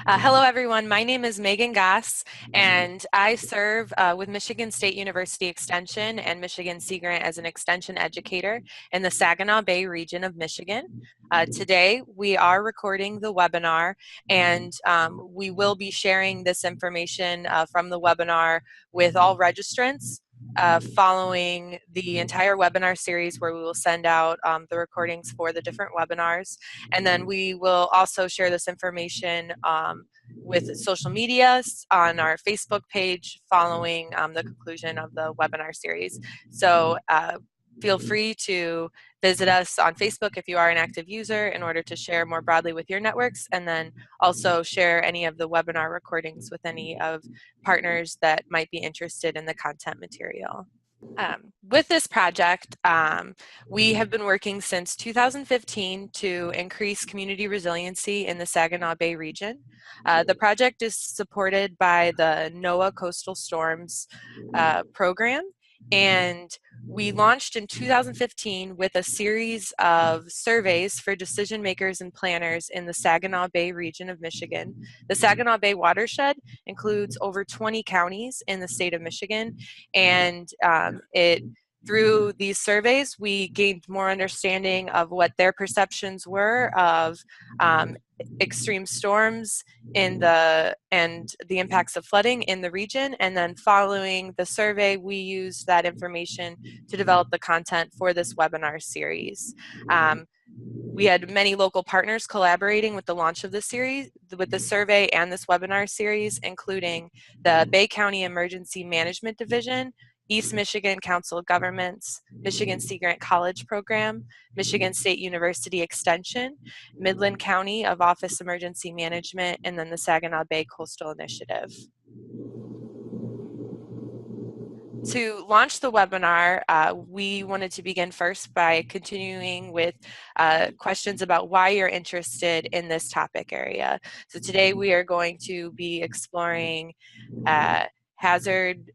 Hello, everyone. My name is Megan Goss, and I serve with Michigan State University Extension and Michigan Sea Grant as an extension educator in the Saginaw Bay region of Michigan. Today, we are recording the webinar, and we will be sharing this information from the webinar with all registrants. Following the entire webinar series where we will send out the recordings for the different webinars. And then we will also share this information with social media on our Facebook page following the conclusion of the webinar series. So feel free to visit us on Facebook if you are an active user in order to share more broadly with your networks, and then also share any of the webinar recordings with any of partners that might be interested in the content material. With this project, we have been working since 2015 to increase community resiliency in the Saginaw Bay region. The project is supported by the NOAA Coastal Storms program, and we launched in 2015 with a series of surveys for decision makers and planners in the Saginaw Bay region of Michigan. The Saginaw Bay watershed includes over 20 counties in the state of Michigan, and through these surveys, we gained more understanding of what their perceptions were of extreme storms and the impacts of flooding in the region. And then following the survey, we used that information to develop the content for this webinar series. We had many local partners collaborating with the launch of the series, with the survey and this webinar series, including the Bay County Emergency Management Division, East Michigan Council of Governments, Michigan Sea Grant College Program, Michigan State University Extension, Midland County of Office Emergency Management, and then the Saginaw Bay Coastal Initiative. To launch the webinar, we wanted to begin first by continuing with questions about why you're interested in this topic area. So today we are going to be exploring hazard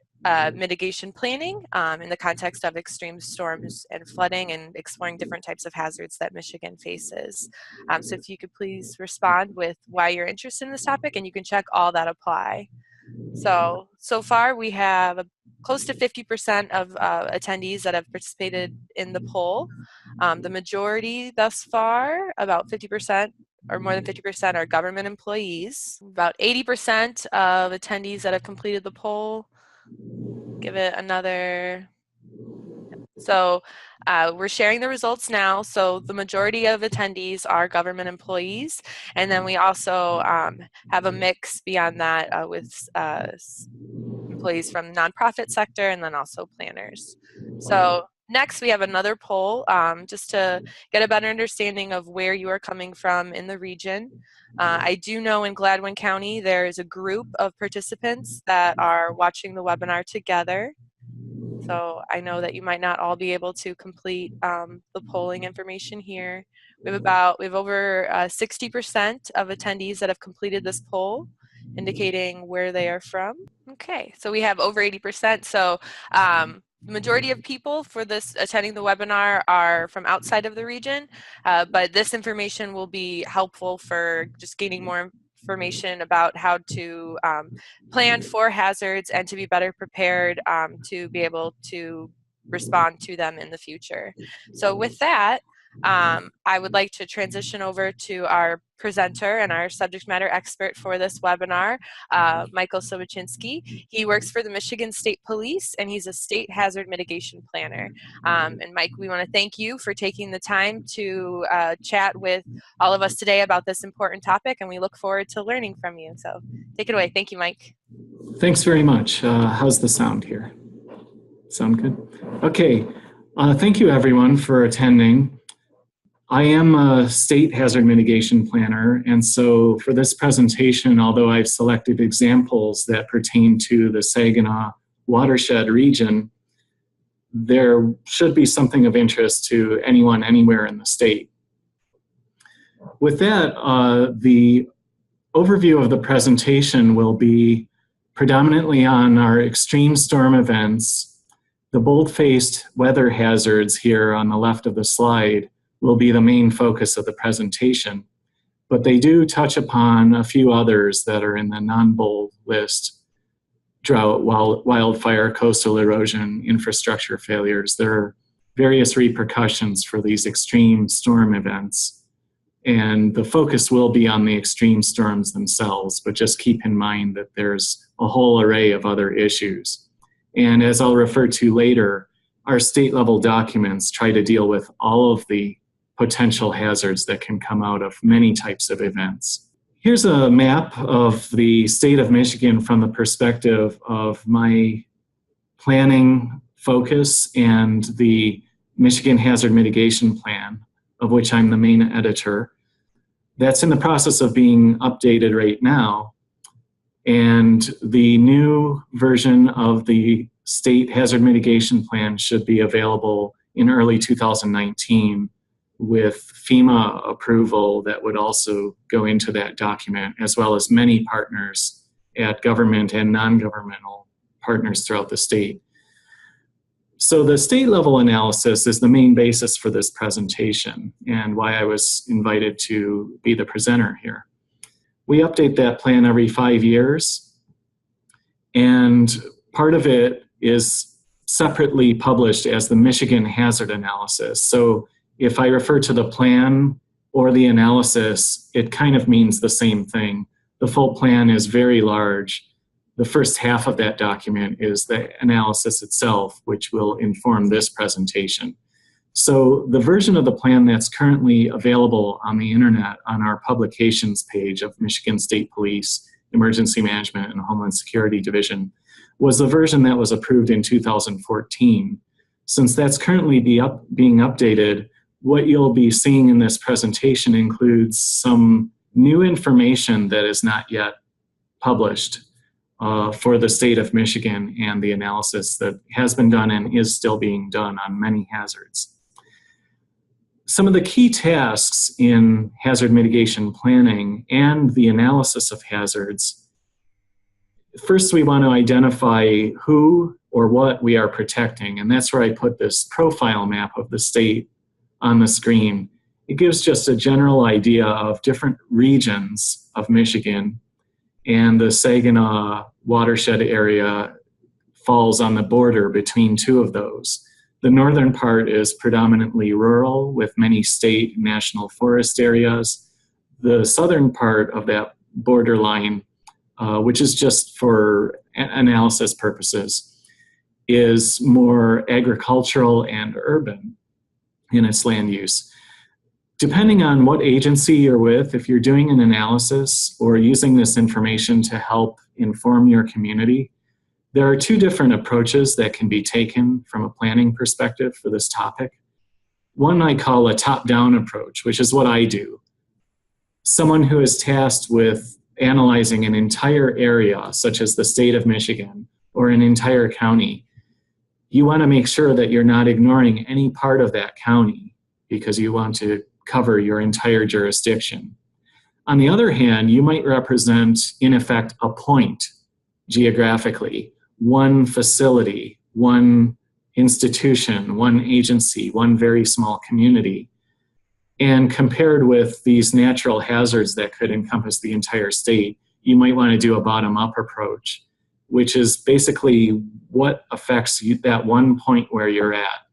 mitigation planning in the context of extreme storms and flooding, and exploring different types of hazards that Michigan faces. So if you could please respond with why you're interested in this topic, and you can check all that apply. So far we have close to 50% of attendees that have participated in the poll. The majority thus far, about 50%, or more than 50%, are government employees. About 80% of attendees that have completed the poll. Give it another. So we're sharing the results now. So the majority of attendees are government employees. And then we also have a mix beyond that with employees from the nonprofit sector, and then also planners. So next, we have another poll just to get a better understanding of where you are coming from in the region. I do know in Gladwin County there is a group of participants that are watching the webinar together. So I know that you might not all be able to complete the polling information here. We have over 60% of attendees that have completed this poll, indicating where they are from. Okay, so we have over 80%. So the majority of people for this attending the webinar are from outside of the region, but this information will be helpful for just gaining more information about how to plan for hazards and to be better prepared to be able to respond to them in the future. So with that, I would like to transition over to our presenter and our subject matter expert for this webinar, Michael Sobocinski. He works for the Michigan State Police, and he's a state hazard mitigation planner. And Mike, we want to thank you for taking the time to chat with all of us today about this important topic, and we look forward to learning from you. So take it away. Thank you, Mike. Thanks very much. How's the sound here? Sound good? Okay. Thank you, everyone, for attending. I am a state hazard mitigation planner, and so for this presentation, although I've selected examples that pertain to the Saginaw watershed region, there should be something of interest to anyone anywhere in the state. With that, the overview of the presentation will be predominantly on our extreme storm events. The bold-faced weather hazards here on the left of the slide will be the main focus of the presentation. but they do touch upon a few others that are in the non-bold list: drought, wildfire, coastal erosion, infrastructure failures. There are various repercussions for these extreme storm events, and the focus will be on the extreme storms themselves, but just keep in mind that there's a whole array of other issues. And as I'll refer to later, our state level documents try to deal with all of the potential hazards that can come out of many types of events. Here's a map of the state of Michigan from the perspective of my planning focus and the Michigan Hazard Mitigation Plan, of which I'm the main editor. That's in the process of being updated right now. And the new version of the State Hazard Mitigation Plan should be available in early 2019 with FEMA approval that would also go into that document, as well as many partners at government and non-governmental partners throughout the state. So the state level analysis is the main basis for this presentation and why I was invited to be the presenter here. We update that plan every 5 years, and part of it is separately published as the Michigan Hazard Analysis. So if I refer to the plan or the analysis, it kind of means the same thing. The full plan is very large. The first half of that document is the analysis itself, which will inform this presentation. So the version of the plan that's currently available on the internet on our publications page of Michigan State Police, Emergency Management and Homeland Security Division was the version that was approved in 2014. Since that's currently being updated, what you'll be seeing in this presentation includes some new information that is not yet published for the state of Michigan and the analysis that has been done and is still being done on many hazards. Some of the key tasks in hazard mitigation planning and the analysis of hazards: first, we want to identify who or what we are protecting, and that's where I put this profile map of the state on the screen. It gives just a general idea of different regions of Michigan, and the Saginaw watershed area falls on the border between two of those. The northern part is predominantly rural with many state and national forest areas. The southern part of that borderline, which is just for analysis purposes, is more agricultural and urban in its land use. Depending on what agency you're with, if you're doing an analysis or using this information to help inform your community, there are two different approaches that can be taken from a planning perspective for this topic. One I call a top-down approach, which is what I do. Someone who is tasked with analyzing an entire area, such as the state of Michigan or an entire county, you want to make sure that you're not ignoring any part of that county because you want to cover your entire jurisdiction. On the other hand, you might represent, in effect, a point geographically, one facility, one institution, one agency, one very small community. And compared with these natural hazards that could encompass the entire state, you might want to do a bottom-up approach, which is basically what affects you, that one point where you're at.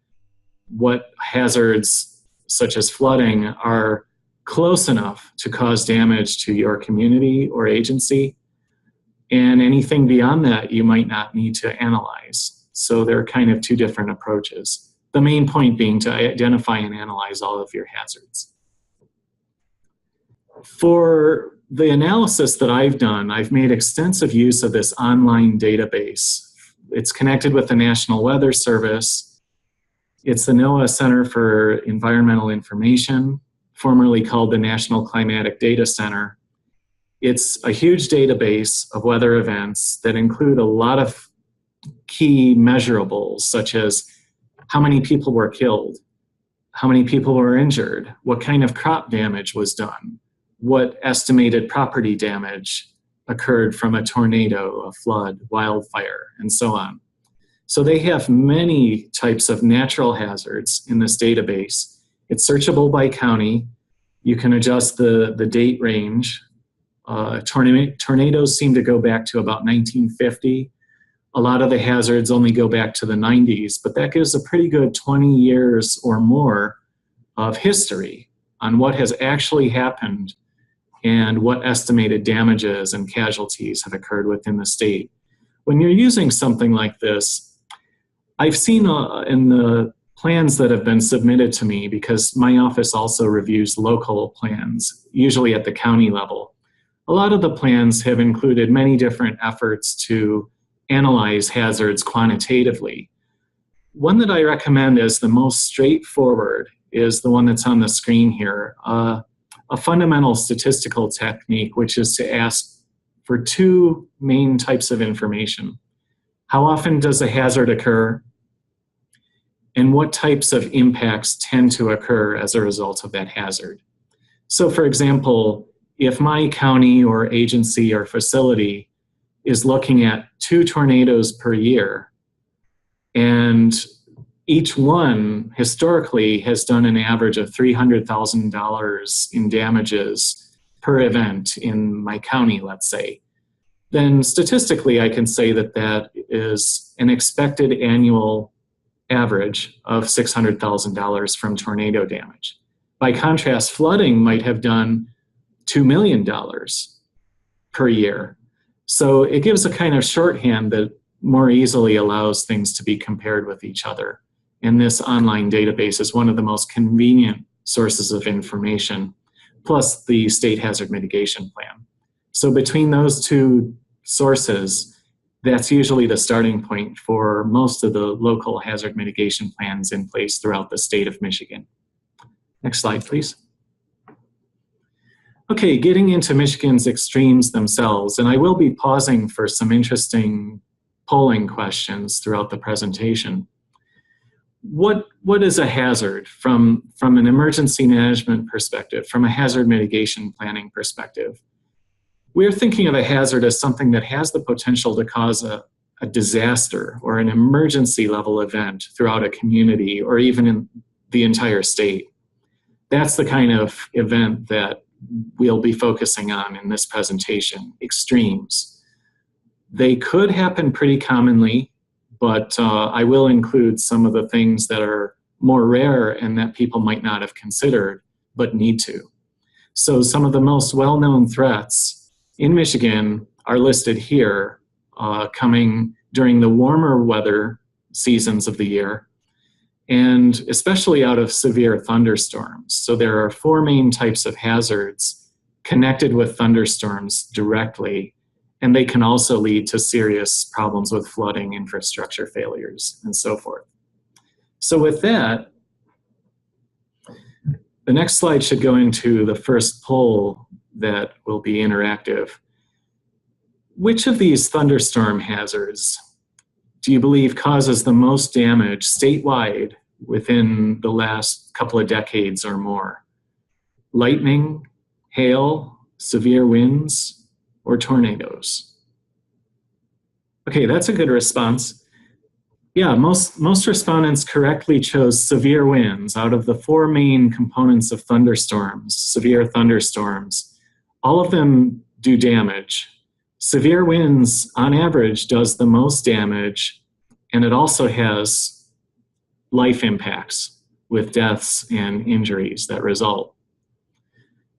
What hazards, such as flooding, are close enough to cause damage to your community or agency, and anything beyond that you might not need to analyze. So there are kind of two different approaches. The main point being to identify and analyze all of your hazards. For the analysis that I've done, I've made extensive use of this online database. It's connected with the National Weather Service. It's the NOAA Center for Environmental Information, formerly called the National Climatic Data Center. It's a huge database of weather events that include a lot of key measurables, such as how many people were killed, how many people were injured, what kind of crop damage was done, what estimated property damage occurred from a tornado, a flood, wildfire, and so on. So they have many types of natural hazards in this database. It's searchable by county. You can adjust the date range. Tornadoes seem to go back to about 1950. A lot of the hazards only go back to the 90s, but that gives a pretty good 20 years or more of history on what has actually happened and what estimated damages and casualties have occurred within the state. When you're using something like this, I've seen in the plans that have been submitted to me, because my office also reviews local plans, usually at the county level. A lot of the plans have included many different efforts to analyze hazards quantitatively. One that I recommend as the most straightforward is the one that's on the screen here, a fundamental statistical technique, which is to ask for two main types of information. How often does a hazard occur? And what types of impacts tend to occur as a result of that hazard? So for example, if my county or agency or facility is looking at 2 tornadoes per year, and each one historically has done an average of $300,000 in damages per event in my county, let's say, then statistically I can say that that is an expected annual average of $600,000 from tornado damage. By contrast, flooding might have done $2 million per year. So it gives a kind of shorthand that more easily allows things to be compared with each other. And this online database is one of the most convenient sources of information, plus the state hazard mitigation plan. So between those two sources, that's usually the starting point for most of the local hazard mitigation plans in place throughout the state of Michigan. Next slide, please. Okay, getting into Michigan's extremes themselves, and I will be pausing for some interesting polling questions throughout the presentation. What is a hazard from an emergency management perspective, from a hazard mitigation planning perspective? We're thinking of a hazard as something that has the potential to cause a disaster or an emergency level event throughout a community or even in the entire state. That's the kind of event that we'll be focusing on in this presentation, extremes. They could happen pretty commonly, but I will include some of the things that are more rare and that people might not have considered but need to. So some of the most well-known threats in Michigan are listed here, coming during the warmer weather seasons of the year, and especially out of severe thunderstorms. So there are 4 main types of hazards connected with thunderstorms directly, and they can also lead to serious problems with flooding, infrastructure failures, and so forth. So with that, the next slide should go into the first poll that will be interactive. Which of these thunderstorm hazards do you believe causes the most damage statewide within the last couple of decades or more? Lightning, hail, severe winds, or tornadoes? Okay, that's a good response. Yeah, most respondents correctly chose severe winds. Out of the 4 main components of thunderstorms, severe thunderstorms, all of them do damage. Severe winds, on average, does the most damage, and it also has life impacts with deaths and injuries that result.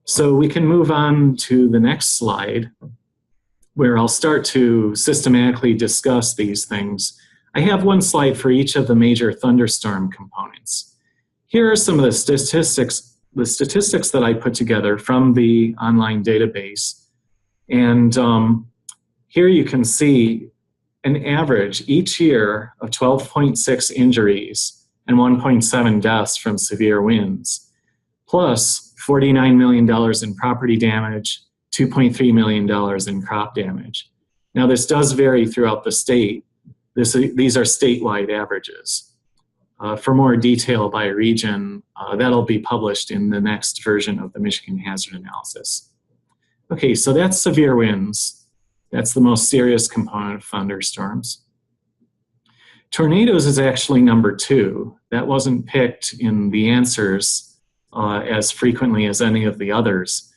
So we can move on to the next slide, where I'll start to systematically discuss these things. I have one slide for each of the major thunderstorm components. Here are some of the statistics that I put together from the online database. And here you can see an average each year of 12.6 injuries and 1.7 deaths from severe winds, plus $49 million in property damage, $2.3 million in crop damage. Now this does vary throughout the state. These are statewide averages. For more detail by region, that'll be published in the next version of the Michigan Hazard Analysis. Okay, so that's severe winds. That's the most serious component of thunderstorms. Tornadoes is actually number 2. That wasn't picked in the answers as frequently as any of the others.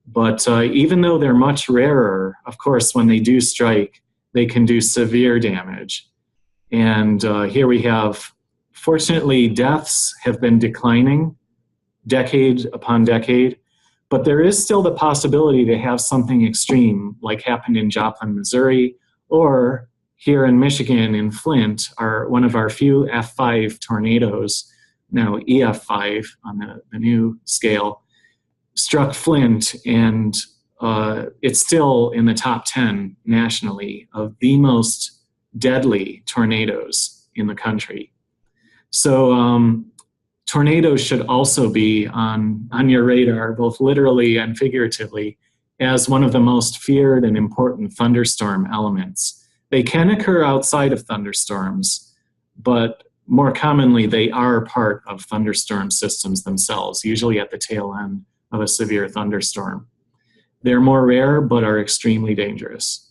But even though they're much rarer, of course, when they do strike, they can do severe damage. And here we have, fortunately, deaths have been declining decade upon decade, but there is still the possibility to have something extreme like happened in Joplin, Missouri, or here in Michigan in Flint, one of our few F5 tornadoes, now EF5 on the new scale, struck Flint, and it's still in the top 10 nationally of the most deadly tornadoes in the country. So tornadoes should also be on your radar, both literally and figuratively, as one of the most feared and important thunderstorm elements. They can occur outside of thunderstorms, but more commonly they are part of thunderstorm systems themselves, usually at the tail end of a severe thunderstorm. They're more rare, but are extremely dangerous.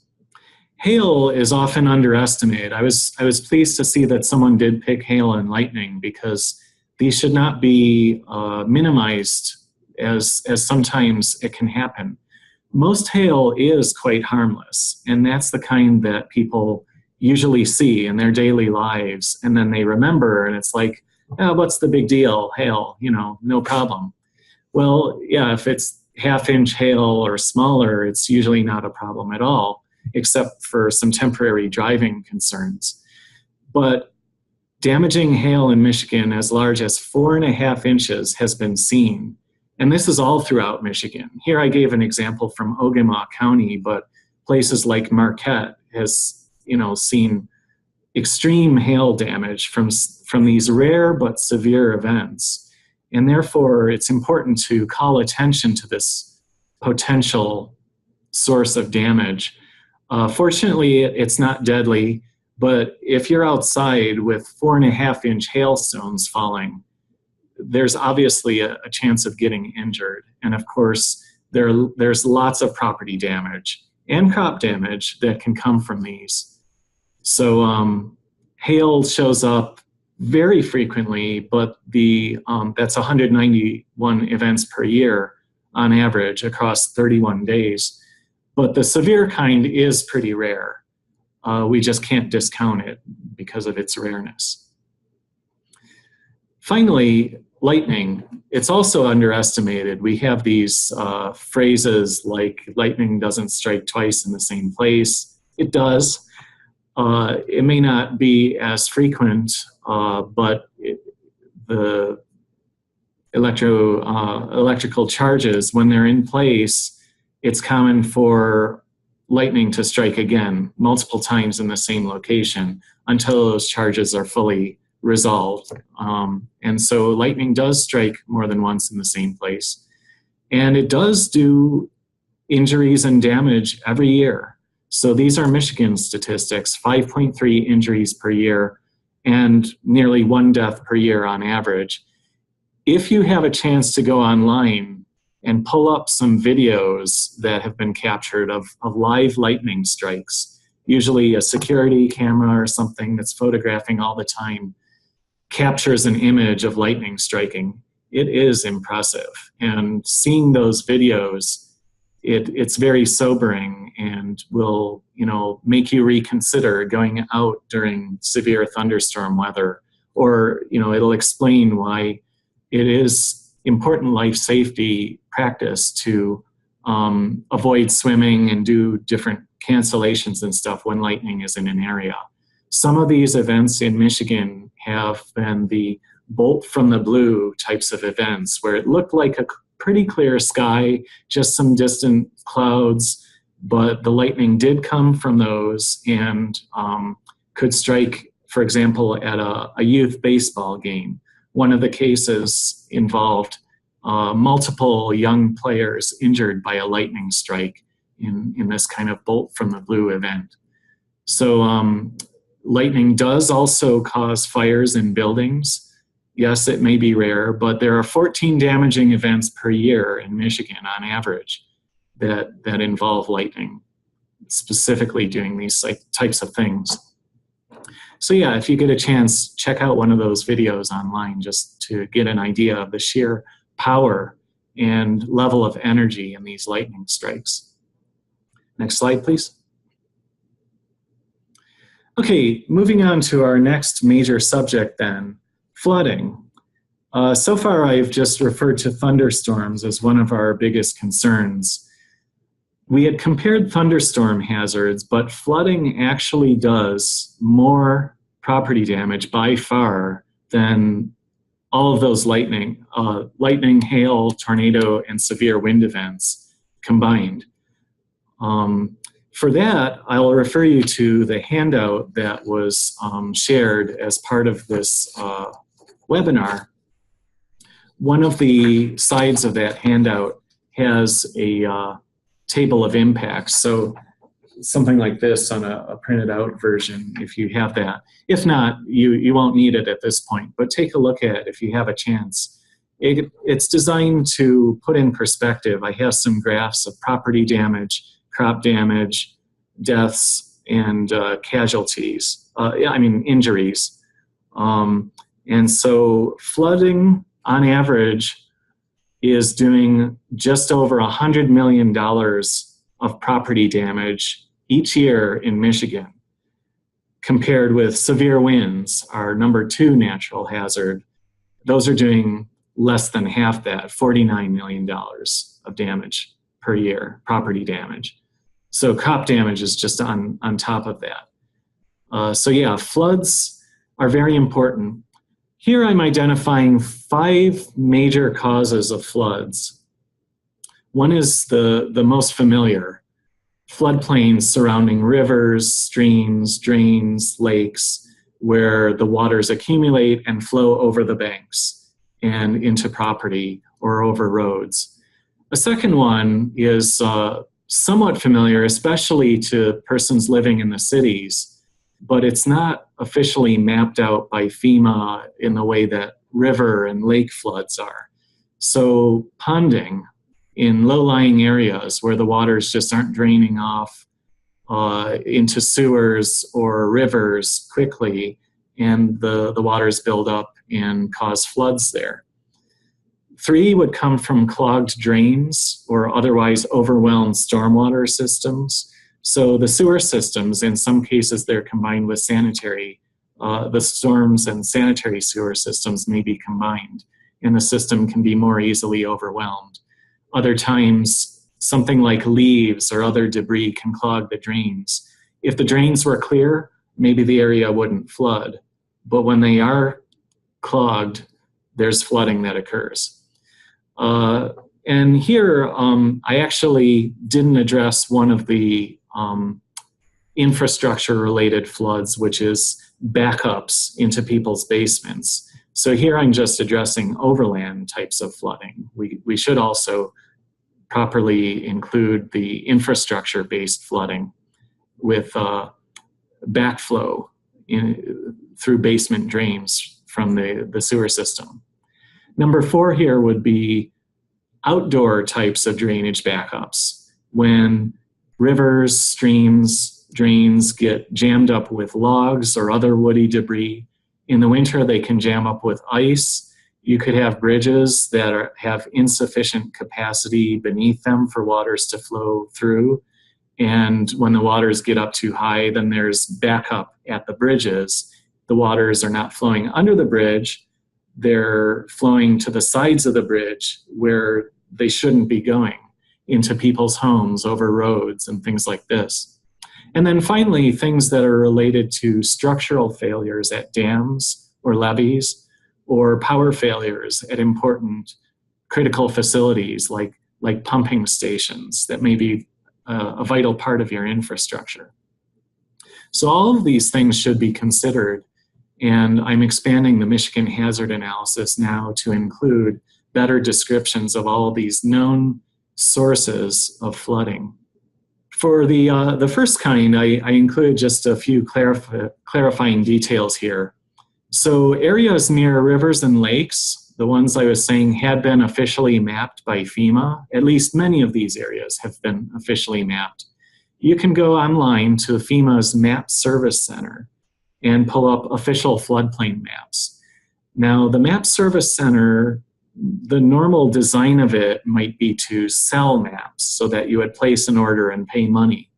Hail is often underestimated. I was pleased to see that someone did pick hail and lightning, because these should not be minimized as sometimes it can happen. Most hail is quite harmless, and that's the kind that people usually see in their daily lives, and then they remember, and it's like, oh, what's the big deal? Hail, no problem. Well, yeah, if it's half-inch hail or smaller, it's usually not a problem at all, except for some temporary driving concerns. But damaging hail in Michigan as large as 4.5 inches has been seen. And this is all throughout Michigan. Here I gave an example from Ogemaw County, but places like Marquette has, seen extreme hail damage from these rare but severe events. And therefore, it's important to call attention to this potential source of damage. Fortunately, it's not deadly, but if you're outside with 4.5-inch hailstones falling, there's obviously a chance of getting injured. And of course, there's lots of property damage and crop damage that can come from these. So hail shows up very frequently, but that's 191 events per year on average across 31 days. But the severe kind is pretty rare. We just can't discount it because of its rareness. Finally, lightning. It's also underestimated. We have these phrases like lightning doesn't strike twice in the same place. It does. It may not be as frequent, but the electrical charges, when they're in place, it's common for lightning to strike again multiple times in the same location until those charges are fully resolved. And so lightning does strike more than once in the same place. And it does do injuries and damage every year. So these are Michigan statistics, 5.3 injuries per year and nearly 1 death per year on average. If you have a chance to go online and pull up some videos that have been captured of live lightning strikes, usually a security camera or something that's photographing all the time captures an image of lightning striking, it is impressive. And seeing those videos, it's very sobering and will, make you reconsider going out during severe thunderstorm weather, or, it'll explain why it is important life safety practice to avoid swimming and do different cancellations and stuff when lightning is in an area. Some of these events in Michigan have been the bolt from the blue types of events where it looked like a pretty clear sky, just some distant clouds, but the lightning did come from those and could strike, for example, at a youth baseball game. One of the cases involved multiple young players injured by a lightning strike in this kind of bolt from the blue event. So lightning does also cause fires in buildings. Yes, it may be rare, but there are 14 damaging events per year in Michigan on average that involve lightning, specifically doing these types of things. So yeah, if you get a chance, check out one of those videos online just to get an idea of the sheer power and level of energy in these lightning strikes. Next slide, please. Okay, moving on to our next major subject then, flooding. So far I've just referred to thunderstorms as one of our biggest concerns. We had compared thunderstorm hazards, but flooding actually does more property damage by far than all of those lightning, hail, tornado, and severe wind events combined. For that, I'll refer you to the handout that was shared as part of this webinar. One of the sides of that handout has a table of impacts. So something like this on a printed out version, if you have that. If not, you won't need it at this point, but take a look at it if you have a chance. It's designed to put in perspective. I have some graphs of property damage, crop damage, deaths, and casualties, injuries. And so flooding on average is doing just over $100 million of property damage each year in Michigan, compared with severe winds, our number 2 natural hazard. Those are doing less than half that, $49 million of damage per year, property damage. So crop damage is just on top of that. So yeah, floods are very important. Here I'm identifying 5 major causes of floods. One is the most familiar, floodplains surrounding rivers, streams, drains, lakes, where the waters accumulate and flow over the banks and into property or over roads. A second one is somewhat familiar, especially to persons living in the cities, but it's not officially mapped out by FEMA in the way that river and lake floods are. So ponding in low-lying areas where the waters just aren't draining off into sewers or rivers quickly, and the waters build up and cause floods there. 3 would come from clogged drains or otherwise overwhelmed stormwater systems. So the sewer systems, in some cases they're combined with sanitary. The storms and sanitary sewer systems may be combined, and the system can be more easily overwhelmed. Other times, something like leaves or other debris can clog the drains. If the drains were clear, maybe the area wouldn't flood. But when they are clogged, there's flooding that occurs. And here, I actually didn't address one of the infrastructure-related floods, which is backups into people's basements. So here I'm just addressing overland types of flooding. We should also properly include the infrastructure-based flooding with backflow through basement drains from the sewer system. Number 4 here would be outdoor types of drainage backups. When rivers, streams, drains get jammed up with logs or other woody debris. In the winter, they can jam up with ice. You could have bridges that have insufficient capacity beneath them for waters to flow through. And when the waters get up too high, then there's backup at the bridges. The waters are not flowing under the bridge. They're flowing to the sides of the bridge where they shouldn't be going, into people's homes, over roads, and things like this. And then finally, things that are related to structural failures at dams or levees, or power failures at important critical facilities like pumping stations that may be a vital part of your infrastructure. So all of these things should be considered, and I'm expanding the Michigan hazard analysis now to include better descriptions of all of these known sources of flooding. For the first kind, I included just a few clarifying details here. So areas near rivers and lakes, the ones I was saying had been officially mapped by FEMA. At least many of these areas have been officially mapped. You can go online to FEMA's Map Service Center and pull up official floodplain maps. Now, the Map Service Center the normal design of it might be to sell maps so that you would place an order and pay money.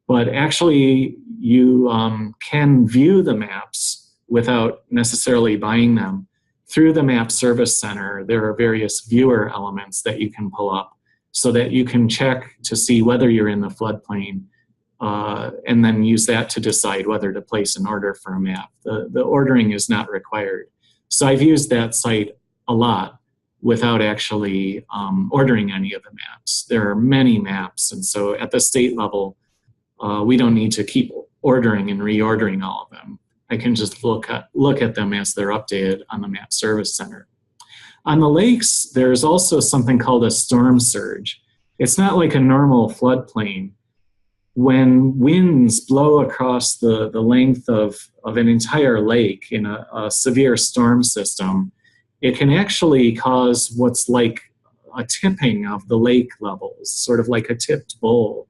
But actually, you can view the maps without necessarily buying them. Through the Map Service Center, there are various viewer elements that you can pull up so that you can check to see whether you're in the floodplain, and then use that to decide whether to place an order for a map. The ordering is not required. So I've used that site a lot without actually ordering any of the maps. There are many maps, and so at the state level, we don't need to keep ordering and reordering all of them. I can just look at them as they're updated on the Map Service Center. On the lakes, there's also something called a storm surge. It's not like a normal floodplain. When winds blow across the length of an entire lake in a severe storm system, it can actually cause what's like a tipping of the lake levels, sort of like a tipped bowl,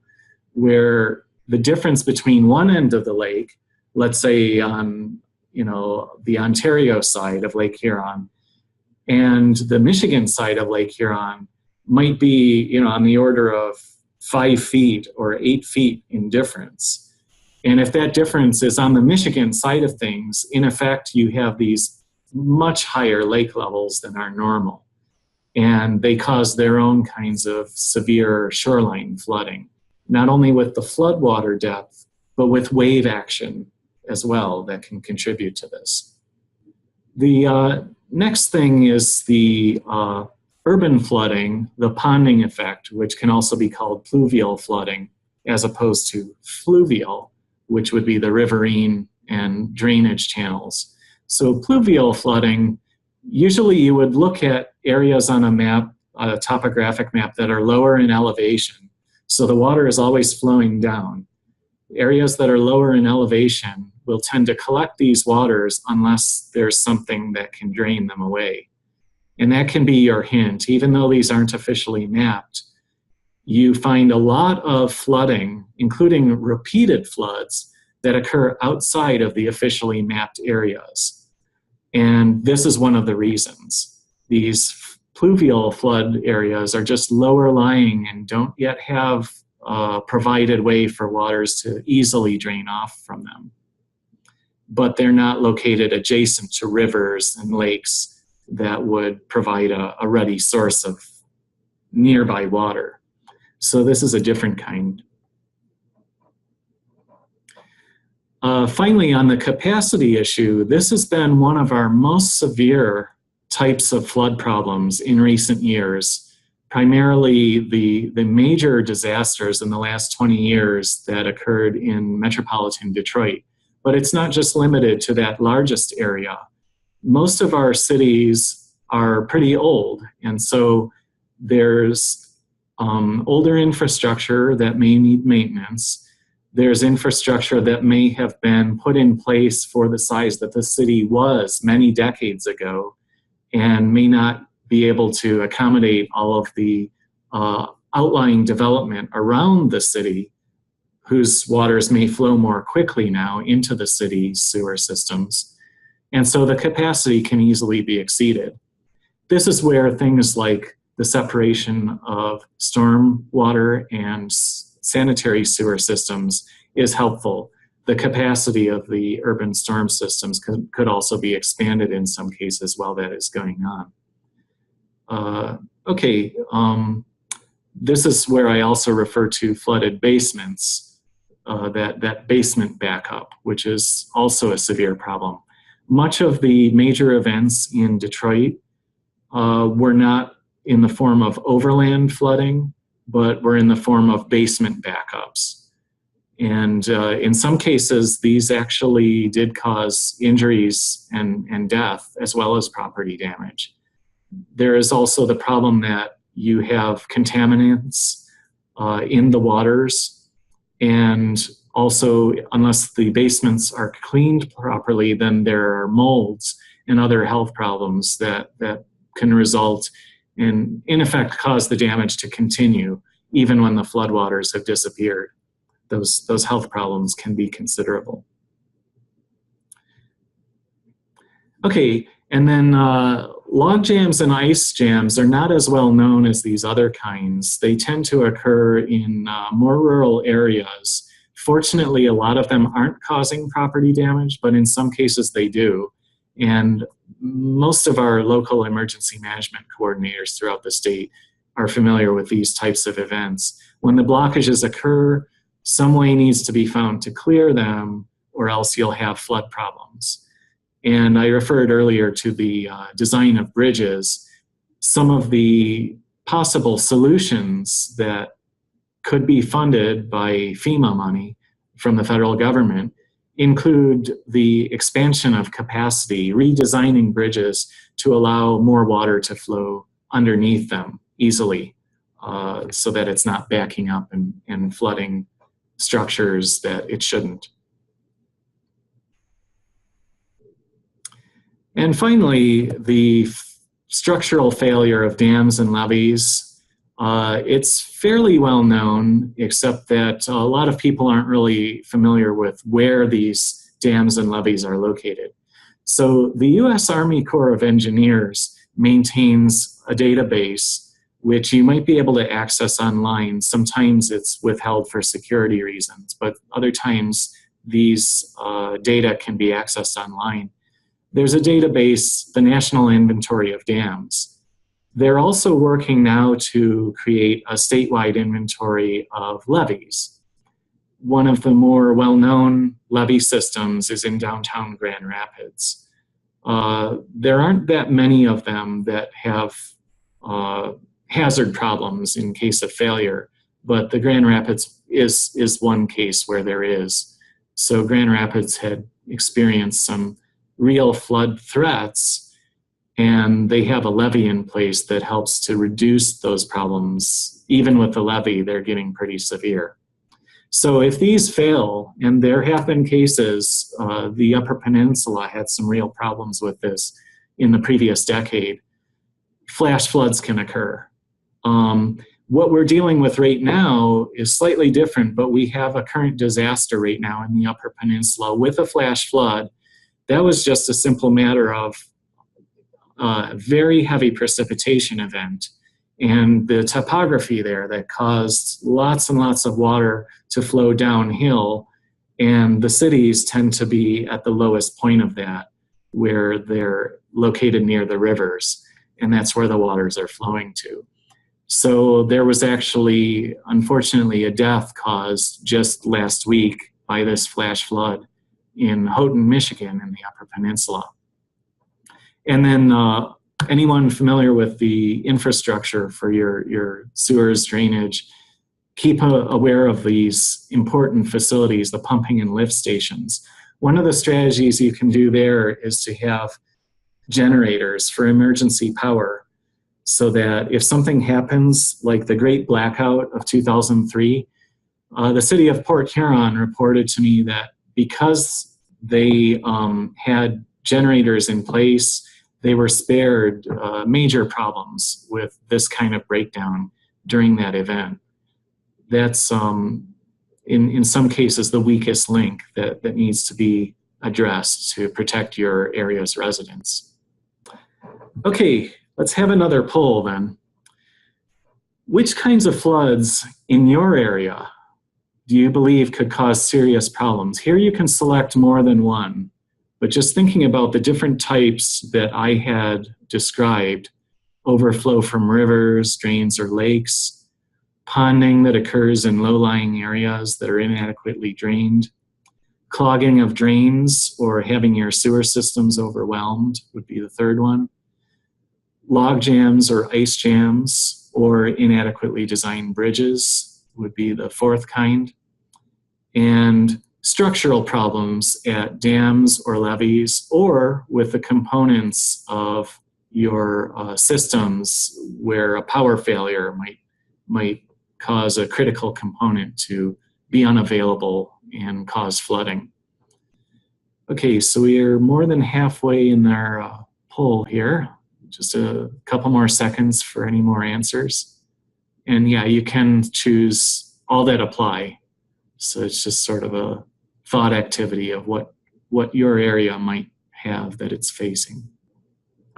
where the difference between one end of the lake, let's say on the Ontario side of Lake Huron, and the Michigan side of Lake Huron might be on the order of 5 feet or 8 feet in difference. And if that difference is on the Michigan side of things, in effect, you have these much higher lake levels than are normal. And they cause their own kinds of severe shoreline flooding, not only with the floodwater depth, but with wave action as well that can contribute to this. The next thing is the urban flooding, the ponding effect, which can also be called pluvial flooding, as opposed to fluvial, which would be the riverine and drainage channels. So pluvial flooding, usually you would look at areas on a map, a topographic map, that are lower in elevation. So the water is always flowing down. Areas that are lower in elevation will tend to collect these waters unless there's something that can drain them away. And that can be your hint. Even though these aren't officially mapped, you find a lot of flooding, including repeated floods, that occur outside of the officially mapped areas. And this is one of the reasons. These pluvial flood areas are just lower lying and don't yet have a provided way for waters to easily drain off from them. But they're not located adjacent to rivers and lakes that would provide a ready source of nearby water. So this is a different kind. Finally, on the capacity issue, this has been one of our most severe types of flood problems in recent years. Primarily the major disasters in the last 20 years that occurred in metropolitan Detroit. But it's not just limited to that largest area. Most of our cities are pretty old, and so there's older infrastructure that may need maintenance. There's infrastructure that may have been put in place for the size that the city was many decades ago and may not be able to accommodate all of the outlying development around the city, whose waters may flow more quickly now into the city's sewer systems. And so the capacity can easily be exceeded. This is where things like the separation of storm water and sanitary sewer systems is helpful. The capacity of the urban storm systems could also be expanded in some cases while that is going on. This is where I also refer to flooded basements, that basement backup, which is also a severe problem. Much of the major events in Detroit were not in the form of overland flooding, but were in the form of basement backups. And in some cases, these actually did cause injuries and death, as well as property damage. There is also the problem that you have contaminants in the waters, and also, unless the basements are cleaned properly, then there are molds and other health problems that can result and in effect cause the damage to continue even when the floodwaters have disappeared. Those health problems can be considerable. Okay, and then Log jams and ice jams are not as well known as these other kinds. They tend to occur in more rural areas. Fortunately, a lot of them aren't causing property damage, but in some cases they do. And most of our local emergency management coordinators throughout the state are familiar with these types of events. When the blockages occur, some way needs to be found to clear them, or else you'll have flood problems. And I referred earlier to the design of bridges. Some of the possible solutions that could be funded by FEMA money from the federal government include the expansion of capacity, redesigning bridges to allow more water to flow underneath them easily, so that it's not backing up and flooding structures that it shouldn't. And finally, the structural failure of dams and levees. It's fairly well known, except that a lot of people aren't really familiar with where these dams and levees are located. So the U.S. Army Corps of Engineers maintains a database which you might be able to access online. Sometimes it's withheld for security reasons, but other times these data can be accessed online. There's a database, the National Inventory of Dams. They're also working now to create a statewide inventory of levees. One of the more well-known levee systems is in downtown Grand Rapids. There aren't that many of them that have hazard problems in case of failure, but the Grand Rapids is one case where there is. So Grand Rapids had experienced some real flood threats, and they have a levee in place that helps to reduce those problems. Even with the levee, they're getting pretty severe. So if these fail, and there have been cases, the Upper Peninsula had some real problems with this in the previous decade, flash floods can occur. What we're dealing with right now is slightly different, but we have a current disaster right now in the Upper Peninsula with a flash flood. That was just a simple matter of a very heavy precipitation event and the topography there that caused lots and lots of water to flow downhill. And the cities tend to be at the lowest point of that, where they're located near the rivers, and that's where the waters are flowing to. So there was actually, unfortunately, a death caused just last week by this flash flood in Houghton, Michigan, in the Upper Peninsula. And then anyone familiar with the infrastructure for your sewers, drainage, keep aware of these important facilities, the pumping and lift stations. One of the strategies you can do there is to have generators for emergency power, so that if something happens, like the Great Blackout of 2003, the city of Port Huron reported to me that because they had generators in place, they were spared major problems with this kind of breakdown during that event. That's, in some cases, the weakest link that needs to be addressed to protect your area's residents. Okay, let's have another poll then. Which kinds of floods in your area do you believe could cause serious problems? Here you can select more than one, but just thinking about the different types that I had described: overflow from rivers, drains, or lakes; ponding that occurs in low-lying areas that are inadequately drained; clogging of drains or having your sewer systems overwhelmed would be the third one; log jams or ice jams or inadequately designed bridges would be the fourth kind; and structural problems at dams or levees, or with the components of your systems where a power failure might cause a critical component to be unavailable and cause flooding. Okay, so we are more than halfway in our poll here. Just a couple more seconds for any more answers. And yeah, you can choose all that apply. So it's just sort of a thought activity of what your area might have that it's facing.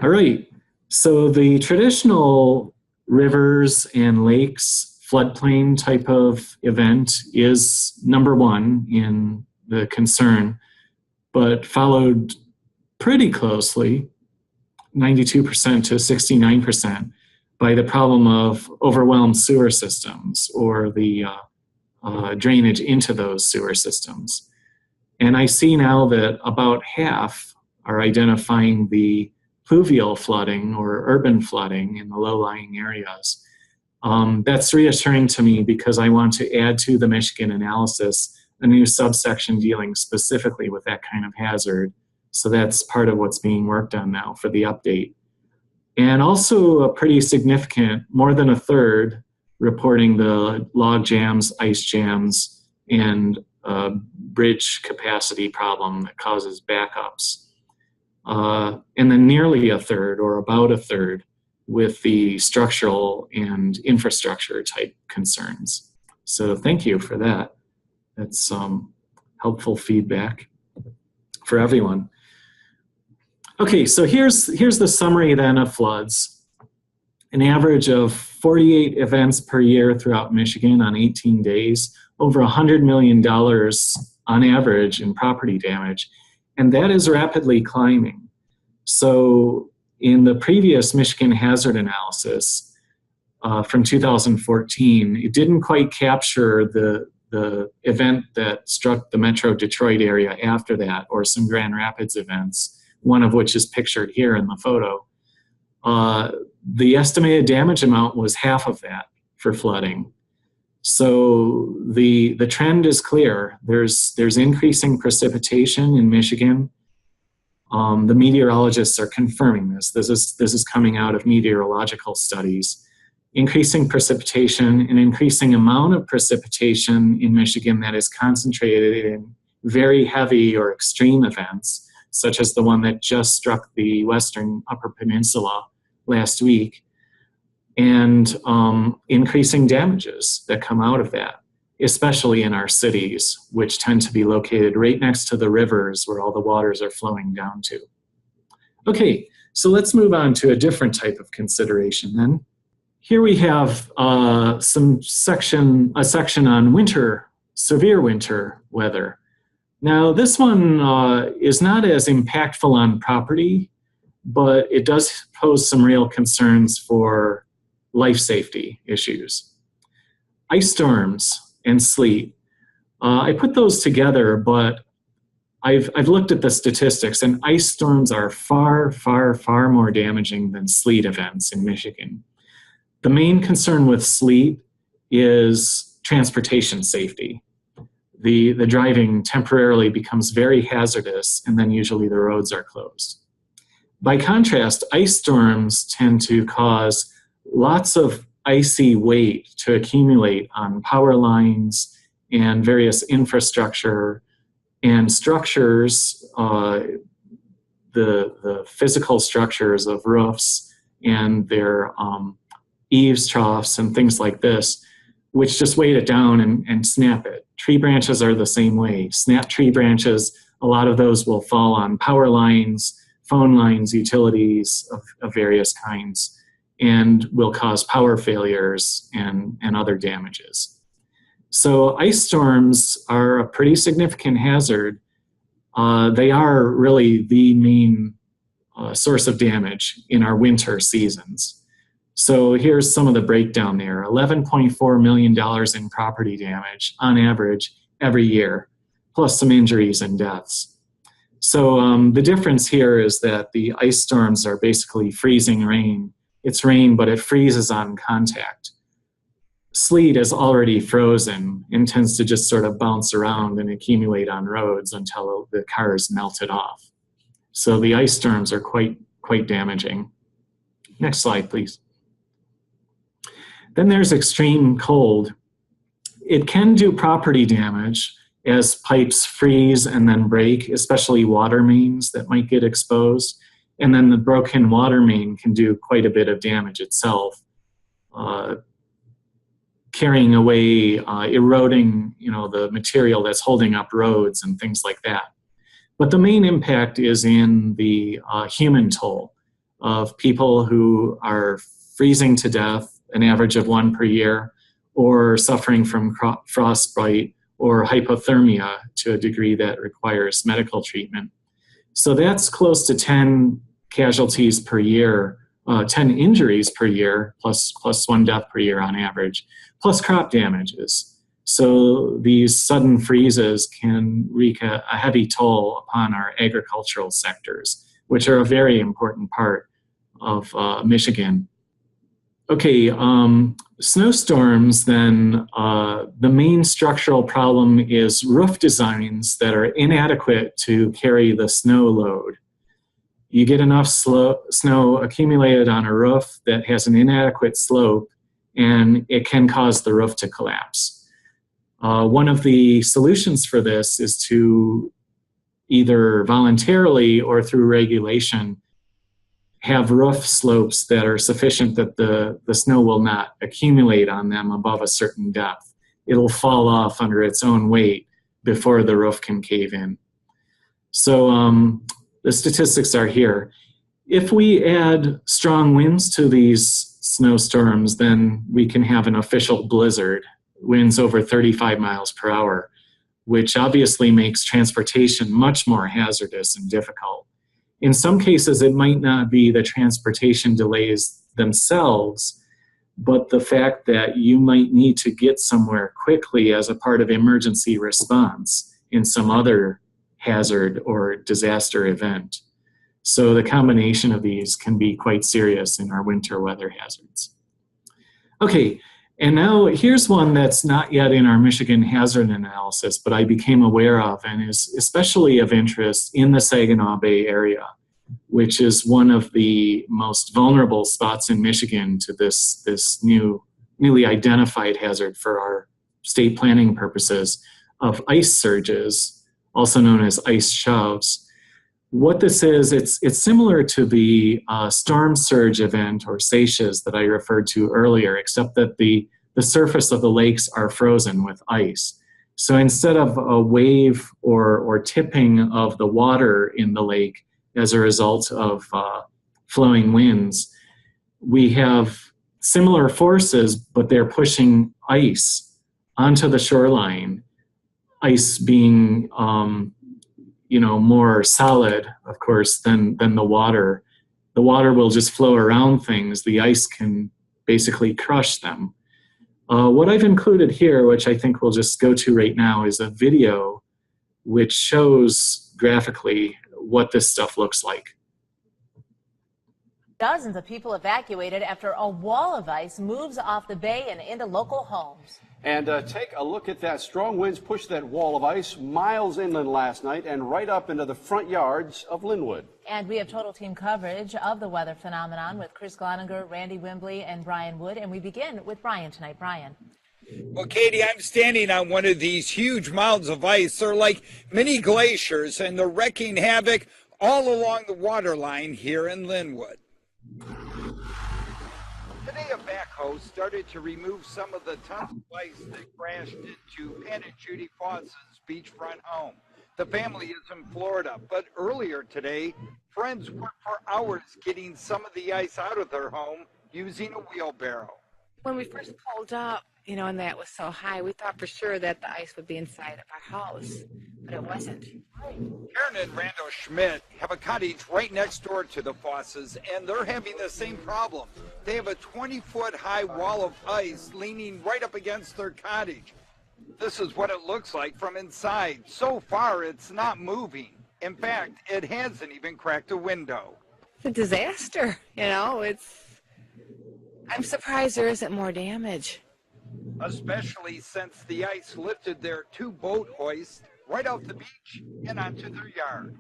All right, So the traditional rivers and lakes floodplain type of event is number one in the concern, but followed pretty closely, 92% to 69%, by the problem of overwhelmed sewer systems or the drainage into those sewer systems. And I see now that about half are identifying the pluvial flooding or urban flooding in the low-lying areas. That's reassuring to me because I want to add to the Michigan analysis a new subsection dealing specifically with that kind of hazard. So that's part of what's being worked on now for the update. And also a pretty significant, more than a third, reporting the log jams, ice jams, and bridge capacity problem that causes backups. And then nearly a third, or about a third, with the structural and infrastructure type concerns. So thank you for that. That's helpful feedback for everyone. Okay, so here's the summary then of floods. An average of 48 events per year throughout Michigan on 18 days, over $100 million on average in property damage, and that is rapidly climbing. So in the previous Michigan hazard analysis from 2014, it didn't quite capture the event that struck the Metro Detroit area after that, or some Grand Rapids events, one of which is pictured here in the photo. The estimated damage amount was half of that for flooding. So the trend is clear. There's increasing precipitation in Michigan. The meteorologists are confirming this. This is coming out of meteorological studies. Increasing precipitation, an increasing amount of precipitation in Michigan that is concentrated in very heavy or extreme events, such as the one that just struck the Western Upper Peninsula last week, and increasing damages that come out of that, especially in our cities, which tend to be located right next to the rivers where all the waters are flowing down to. Okay, so let's move on to a different type of consideration then. Here we have a section on winter, severe winter weather. Now this one is not as impactful on property, but it does pose some real concerns for life safety issues. Ice storms and sleet. I put those together, but I've looked at the statistics, and ice storms are far, far, far more damaging than sleet events in Michigan. The main concern with sleet is transportation safety. The driving temporarily becomes very hazardous, and then usually the roads are closed. By contrast, ice storms tend to cause lots of icy weight to accumulate on power lines and various infrastructure and structures, the physical structures of roofs and their eaves troughs and things like this, which just weight it down and snap it. Tree branches are the same way. Snap tree branches, a lot of those will fall on power lines, phone lines, utilities of various kinds, and will cause power failures and other damages. So ice storms are a pretty significant hazard. They are really the main source of damage in our winter seasons. So here's some of the breakdown there. $11.4 million in property damage on average every year, plus some injuries and deaths. So the difference here is that the ice storms are basically freezing rain. It's rain, but it freezes on contact. Sleet is already frozen and tends to just sort of bounce around and accumulate on roads until the cars melt it off. So the ice storms are quite damaging. Next slide, please. Then there's extreme cold. It can do property damage as pipes freeze and then break, especially water mains that might get exposed. And then the broken water main can do quite a bit of damage itself, carrying away, eroding, the material that's holding up roads and things like that. But the main impact is in the human toll. of people who are freezing to death, an average of 1 per year, or suffering from frostbite or hypothermia to a degree that requires medical treatment. So that's close to 10 casualties per year, 10 injuries per year, plus 1 death per year on average, plus crop damages. So these sudden freezes can wreak a heavy toll upon our agricultural sectors, which are a very important part of Michigan. Okay, snowstorms then, the main structural problem is roof designs that are inadequate to carry the snow load. You get enough snow accumulated on a roof that has an inadequate slope, and it can cause the roof to collapse. One of the solutions for this is to either voluntarily or through regulation have roof slopes that are sufficient that the snow will not accumulate on them above a certain depth. It'll fall off under its own weight before the roof can cave in. So the statistics are here. If we add strong winds to these snowstorms, then we can have an official blizzard, winds over 35 miles per hour, which obviously makes transportation much more hazardous and difficult. In some cases, it might not be the transportation delays themselves, but the fact that you might need to get somewhere quickly as a part of emergency response in some other hazard or disaster event. So the combination of these can be quite serious in our winter weather hazards. Okay, and now here's one that's not yet in our Michigan hazard analysis, but I became aware of and is especially of interest in the Saginaw Bay area, which is one of the most vulnerable spots in Michigan to this newly identified hazard for our state planning purposes of ice surges, also known as ice shoves. What this is, it's similar to the storm surge event or SAISHES that I referred to earlier, except that the surface of the lakes are frozen with ice. So instead of a wave or tipping of the water in the lake as a result of flowing winds, we have similar forces, but they're pushing ice onto the shoreline, ice being more solid, of course, than the water. The water will just flow around things. The ice can basically crush them. What I've included here, which I think we'll just go to right now, is a video which shows graphically what this stuff looks like. Dozens of people evacuated after a wall of ice moves off the bay and into local homes. And take a look at that. Strong winds pushed that wall of ice miles inland last night and right up into the front yards of Linwood. And we have total team coverage of the weather phenomenon with Chris Gloninger, Randy Wimbley, and Brian Wood. And we begin with Brian tonight. Brian. Well, Katie, I'm standing on one of these huge mounds of ice. They're like mini glaciers, and they're wreaking havoc all along the water line here in Linwood. Today, a backhoe started to remove some of the tons of ice that crashed into Penn and Judy Foss's beachfront home. The family is in Florida, but earlier today, friends worked for hours getting some of the ice out of their home using a wheelbarrow. When we first pulled up, and that was so high, we thought for sure that the ice would be inside of our house, but it wasn't. Karen and Randall Schmidt have a cottage right next door to the Fosses, and they're having the same problem. They have a 20-foot high wall of ice leaning right up against their cottage. This is what it looks like from inside. So far, it's not moving. In fact, it hasn't even cracked a window. It's a disaster, I'm surprised there isn't more damage. Especially since the ice lifted their 2 boat hoists right off the beach and onto their yard.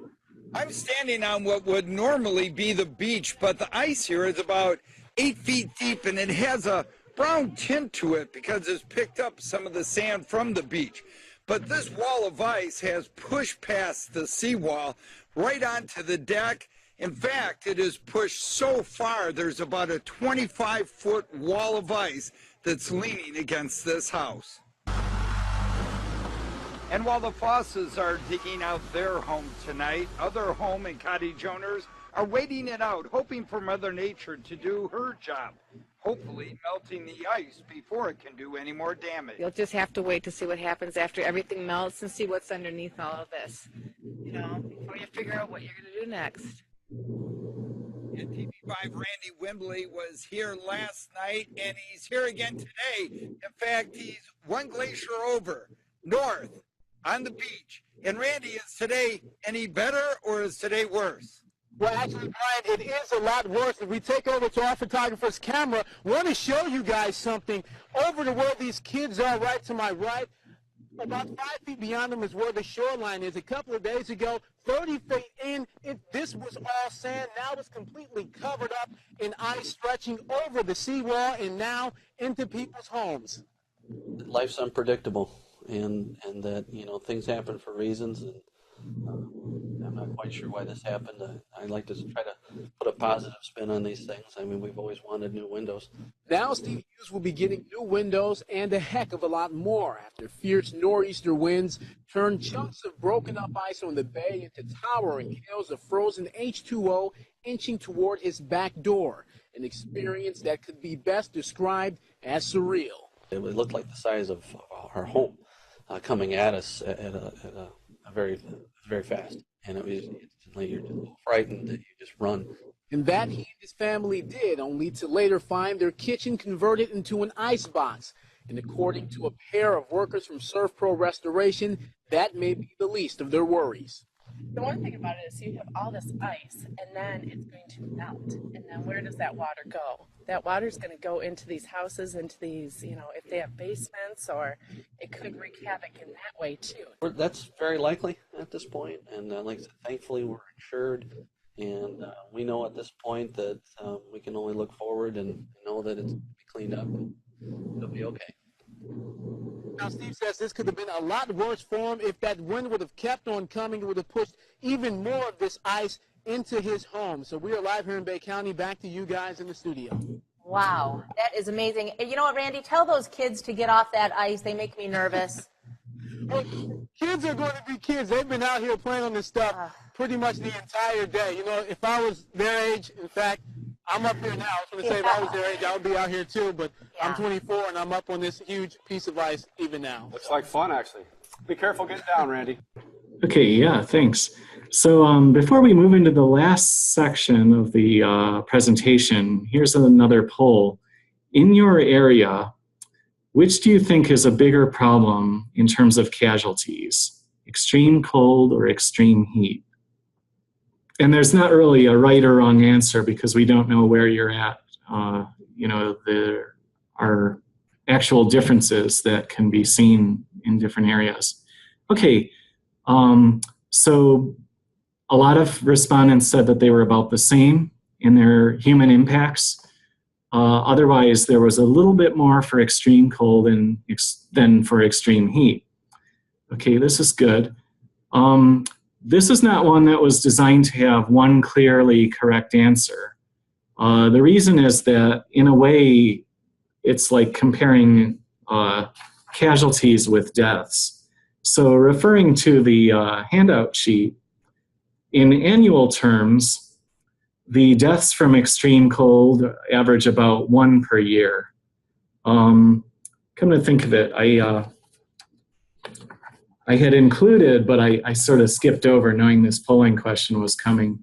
I'm standing on what would normally be the beach, but the ice here is about 8 feet deep, and it has a brown tint to it because it's picked up some of the sand from the beach. But this wall of ice has pushed past the seawall right onto the deck. In fact, it is pushed so far, there's about a 25-foot wall of ice that's leaning against this house. And while the Fosses are digging out their home tonight, other home and cottage owners are waiting it out, hoping for Mother Nature to do her job, hopefully melting the ice before it can do any more damage. You'll just have to wait to see what happens after everything melts and see what's underneath all of this, you know, before you figure out what you're going to do next. And TV5 Randy Wimbley was here last night, and he's here again today. In fact, he's one glacier over, north, on the beach. And Randy, is today any better or is today worse? Well, actually, Brian, it is a lot worse. If we take over to our photographer's camera, we want to show you guys something. Over to where these kids are, right to my right, about 5 feet beyond them is where the shoreline is. A couple of days ago, 30 feet in, this was all sand. Now it's completely covered up in ice stretching over the seawall and now into people's homes. Life's unpredictable, and that, you know, things happen for reasons, and I'm not quite sure why this happened. I like to try to put a positive spin on these things. I mean, we've always wanted new windows. Now Steve Hughes will be getting new windows and a heck of a lot more after fierce nor'easter winds turned chunks of broken up ice on the bay into towering hails of frozen H2O inching toward his back door, an experience that could be best described as surreal. It looked like the size of our home coming at us at a very fast, and it was like you're just frightened that you just run. And that he and his family did, only to later find their kitchen converted into an ice box. And according to a pair of workers from Surf Pro Restoration, that may be the least of their worries. The one thing about it is you have all this ice, and then it's going to melt. And then where does that water go? That water is going to go into these houses, into these, you know, if they have basements, or it could wreak havoc in that way too. That's very likely at this point, and like I said, thankfully we're insured, and we know at this point that we can only look forward and know that it's be cleaned up and it'll be okay. Now, Steve says this could have been a lot worse for him if that wind would have kept on coming. It would have pushed even more of this ice into his home. So we are live here in Bay County. Back to you guys in the studio. Wow, that is amazing. You know what, Randy? Tell those kids to get off that ice. They make me nervous. Well, kids are going to be kids. They've been out here playing on this stuff pretty much the entire day. You know, if I was their age, in fact, I'm up here now. I was going to say if I was their age, I would be out here too, but I'm 24 and I'm up on this huge piece of ice even now. Looks like fun, actually. Be careful getting down, Randy. Okay, yeah, thanks. So before we move into the last section of the presentation, here's another poll. In your area, which do you think is a bigger problem in terms of casualties? Extreme cold or extreme heat? And there's not really a right or wrong answer because we don't know where you're at. You know, there are actual differences that can be seen in different areas. Okay, so a lot of respondents said that they were about the same in their human impacts. Otherwise, there was a little bit more for extreme cold than for extreme heat. Okay, this is good. This is not one that was designed to have one clearly correct answer. The reason is that, in a way, it's like comparing casualties with deaths. So referring to the handout sheet, in annual terms, the deaths from extreme cold average about 1 per year. Come to think of it, I had included, but I sort of skipped over knowing this polling question was coming.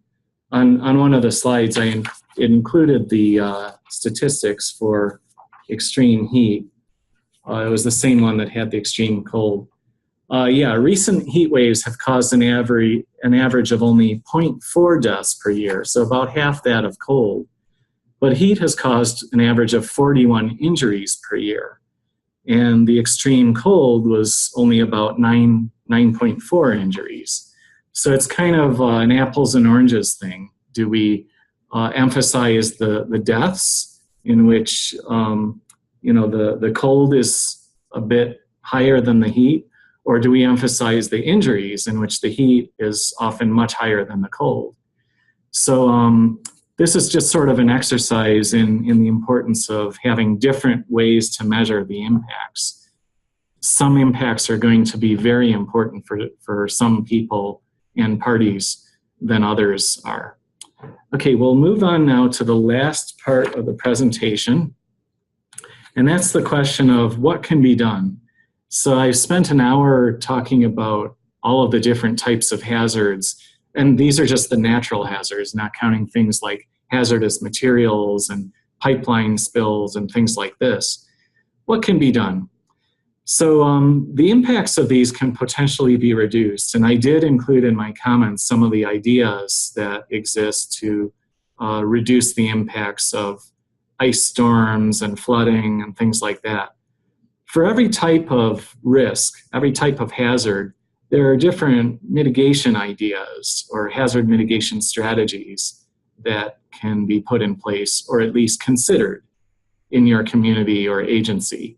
On one of the slides, I included the statistics for extreme heat. It was the same one that had the extreme cold. Yeah, recent heat waves have caused an average of only 0.4 deaths per year, so about half that of cold. But heat has caused an average of 41 injuries per year. And the extreme cold was only about 9.4 injuries. So it's kind of an apples and oranges thing. Do we emphasize the deaths in which you know, the cold is a bit higher than the heat, or do we emphasize the injuries in which the heat is often much higher than the cold? So this is just sort of an exercise in the importance of having different ways to measure the impacts. Some impacts are going to be very important for some people and parties than others are. Okay, we'll move on now to the last part of the presentation, and that's the question of what can be done. So I've spent an hour talking about all of the different types of hazards, and these are just the natural hazards, not counting things like hazardous materials and pipeline spills and things like this. What can be done? So the impacts of these can potentially be reduced, and I did include in my comments some of the ideas that exist to reduce the impacts of ice storms and flooding and things like that. For every type of risk, every type of hazard, there are different mitigation ideas or hazard mitigation strategies that can be put in place or at least considered in your community or agency.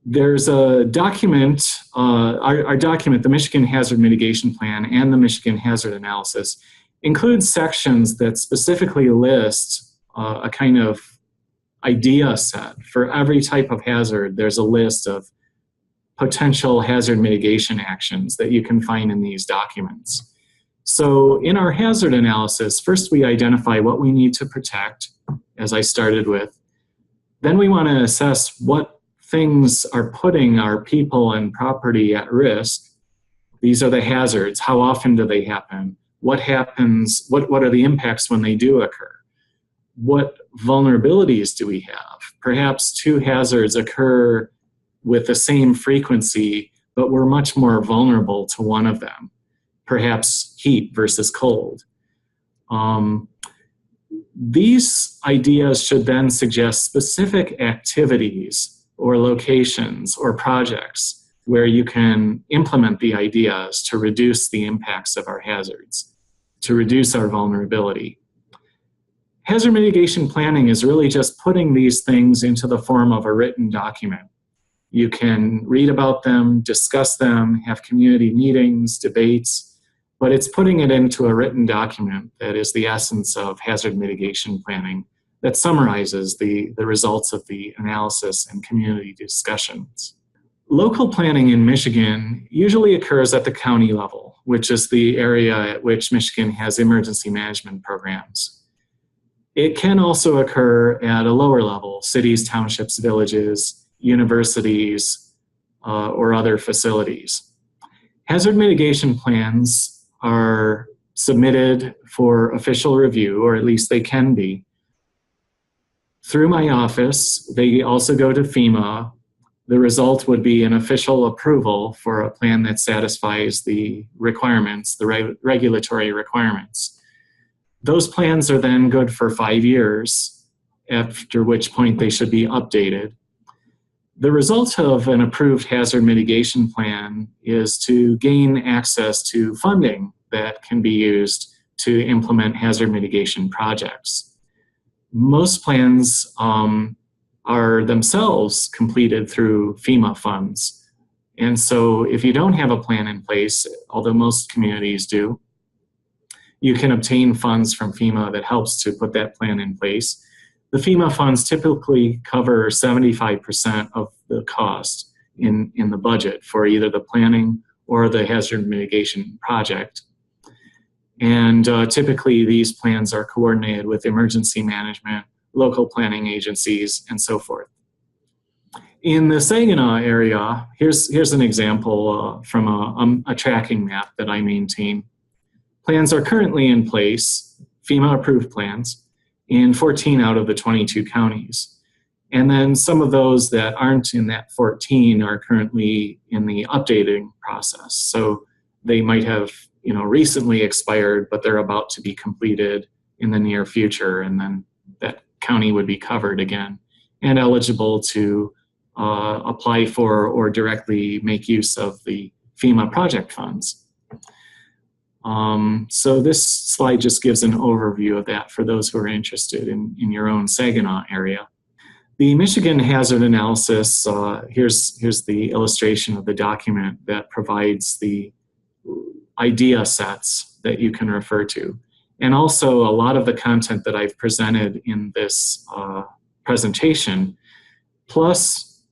There's a document, our document, the Michigan Hazard Mitigation Plan and the Michigan Hazard Analysis, includes sections that specifically list a kind of idea set. For every type of hazard, there's a list of potential hazard mitigation actions that you can find in these documents. So in our hazard analysis, first we identify what we need to protect, as I started with. Then we want to assess what things are putting our people and property at risk. These are the hazards. How often do they happen? What happens? What are the impacts when they do occur? What vulnerabilities do we have? Perhaps two hazards occur with the same frequency, but we're much more vulnerable to one of them. Perhaps heat versus cold. These ideas should then suggest specific activities or locations or projects where you can implement the ideas to reduce the impacts of our hazards, to reduce our vulnerability. Hazard mitigation planning is really just putting these things into the form of a written document. You can read about them, discuss them, have community meetings, debates, but it's putting it into a written document that is the essence of hazard mitigation planning, that summarizes the results of the analysis and community discussions. Local planning in Michigan usually occurs at the county level, which is the area at which Michigan has emergency management programs. It can also occur at a lower level, cities, townships, villages, universities, or other facilities. Hazard mitigation plans are submitted for official review, or at least they can be, through my office. They also go to FEMA. The result would be an official approval for a plan that satisfies the requirements, the regulatory requirements. Those plans are then good for 5 years, after which point they should be updated. The result of an approved hazard mitigation plan is to gain access to funding that can be used to implement hazard mitigation projects. Most plans are themselves completed through FEMA funds. And so if you don't have a plan in place, although most communities do, you can obtain funds from FEMA that helps to put that plan in place. The FEMA funds typically cover 75% of the cost in the budget for either the planning or the hazard mitigation project. And typically these plans are coordinated with emergency management, local planning agencies, and so forth. In the Saginaw area, here's an example from a tracking map that I maintain. Plans are currently in place, FEMA approved plans, in 14 out of the 22 counties. And then some of those that aren't in that 14 are currently in the updating process. So they might have recently expired, but they're about to be completed in the near future, and then that county would be covered again and eligible to apply for or directly make use of the FEMA project funds. So this slide just gives an overview of that for those who are interested in your own Saginaw area. The Michigan Hazard Analysis, here's the illustration of the document that provides the idea sets that you can refer to. And also a lot of the content that I've presented in this presentation, plus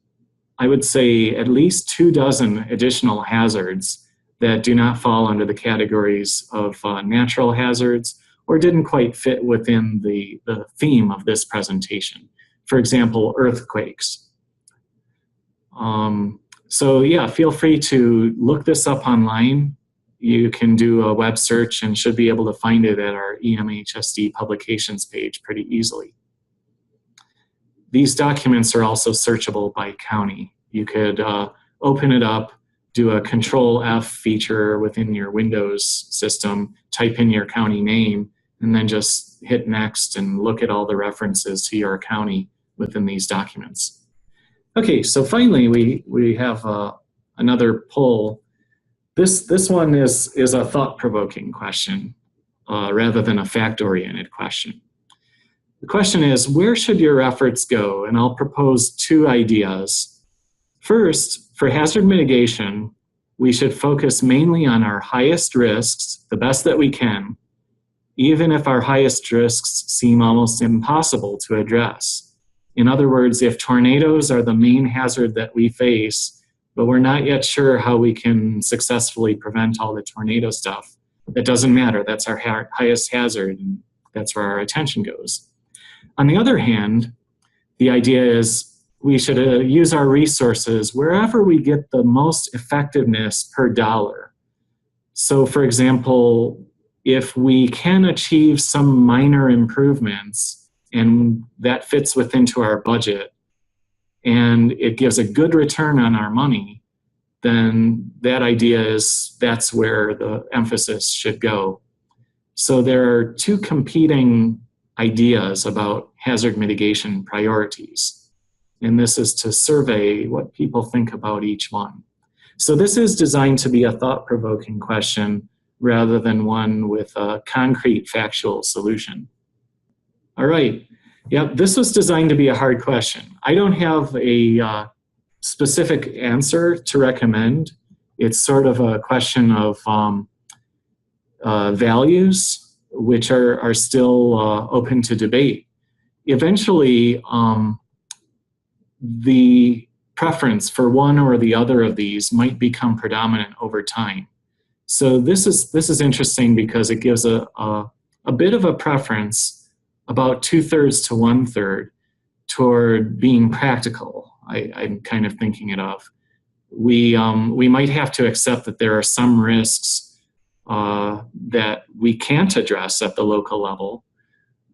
I would say at least 24 additional hazards that do not fall under the categories of natural hazards or didn't quite fit within the theme of this presentation. For example, earthquakes. So yeah, feel free to look this up online. You can do a web search and should be able to find it at our EMHSD publications page pretty easily. These documents are also searchable by county. You could open it up, do a Control F feature within your Windows system, type in your county name, and then just hit next and look at all the references to your county within these documents. Okay, so finally we have another poll. This one is a thought-provoking question rather than a fact-oriented question. The question is, where should your efforts go? And I'll propose two ideas. First, for hazard mitigation, we should focus mainly on our highest risks, the best that we can, even if our highest risks seem almost impossible to address. In other words, if tornadoes are the main hazard that we face, but we're not yet sure how we can successfully prevent all the tornado stuff, that doesn't matter. That's our highest hazard, and that's where our attention goes. On the other hand, the idea is we should use our resources wherever we get the most effectiveness per dollar. So for example, if we can achieve some minor improvements and that fits within our budget and it gives a good return on our money, then that idea is that's where the emphasis should go. So there are two competing ideas about hazard mitigation priorities. And this is to survey what people think about each one. So this is designed to be a thought-provoking question rather than one with a concrete factual solution. All right, yep, this was designed to be a hard question. I don't have a specific answer to recommend. It's sort of a question of values, which are still open to debate. Eventually, the preference for one or the other of these might become predominant over time. So this is interesting because it gives a bit of a preference, about 2/3 to 1/3, toward being practical. I'm kind of thinking it of. We might have to accept that there are some risks that we can't address at the local level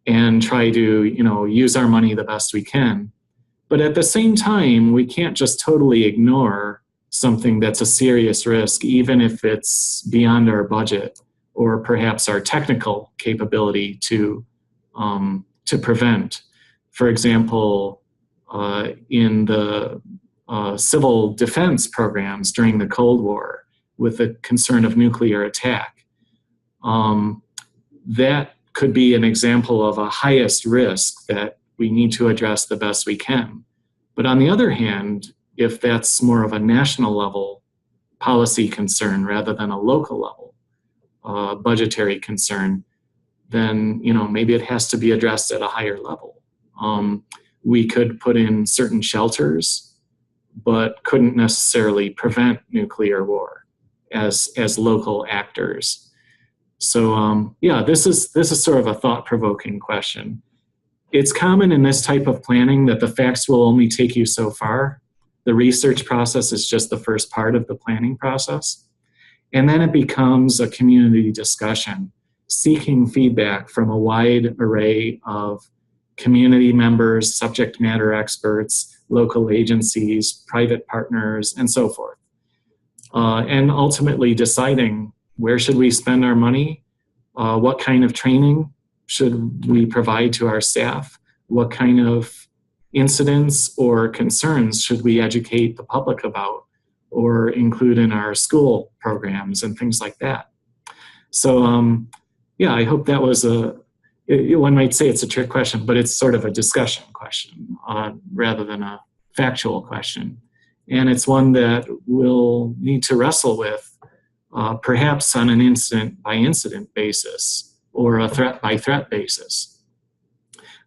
and try to, use our money the best we can. But at the same time, we can't just totally ignore something that's a serious risk, even if it's beyond our budget or perhaps our technical capability to prevent. For example, in the civil defense programs during the Cold War, with the concern of nuclear attack, that could be an example of a highest risk that we need to address the best we can. But on the other hand, if that's more of a national level policy concern rather than a local level budgetary concern, then maybe it has to be addressed at a higher level. We could put in certain shelters, but couldn't necessarily prevent nuclear war as local actors. So yeah, this is sort of a thought-provoking question. It's common in this type of planning that the facts will only take you so far. The research process is just the first part of the planning process. And then it becomes a community discussion, seeking feedback from a wide array of community members, subject matter experts, local agencies, private partners, and so forth. And ultimately deciding where should we spend our money, what kind of training should we provide to our staff, what kind of incidents or concerns should we educate the public about or include in our school programs and things like that. So yeah, I hope that was one might say it's a trick question, but it's sort of a discussion question rather than a factual question. And it's one that we'll need to wrestle with perhaps on an incident by incident basis or a threat by threat basis.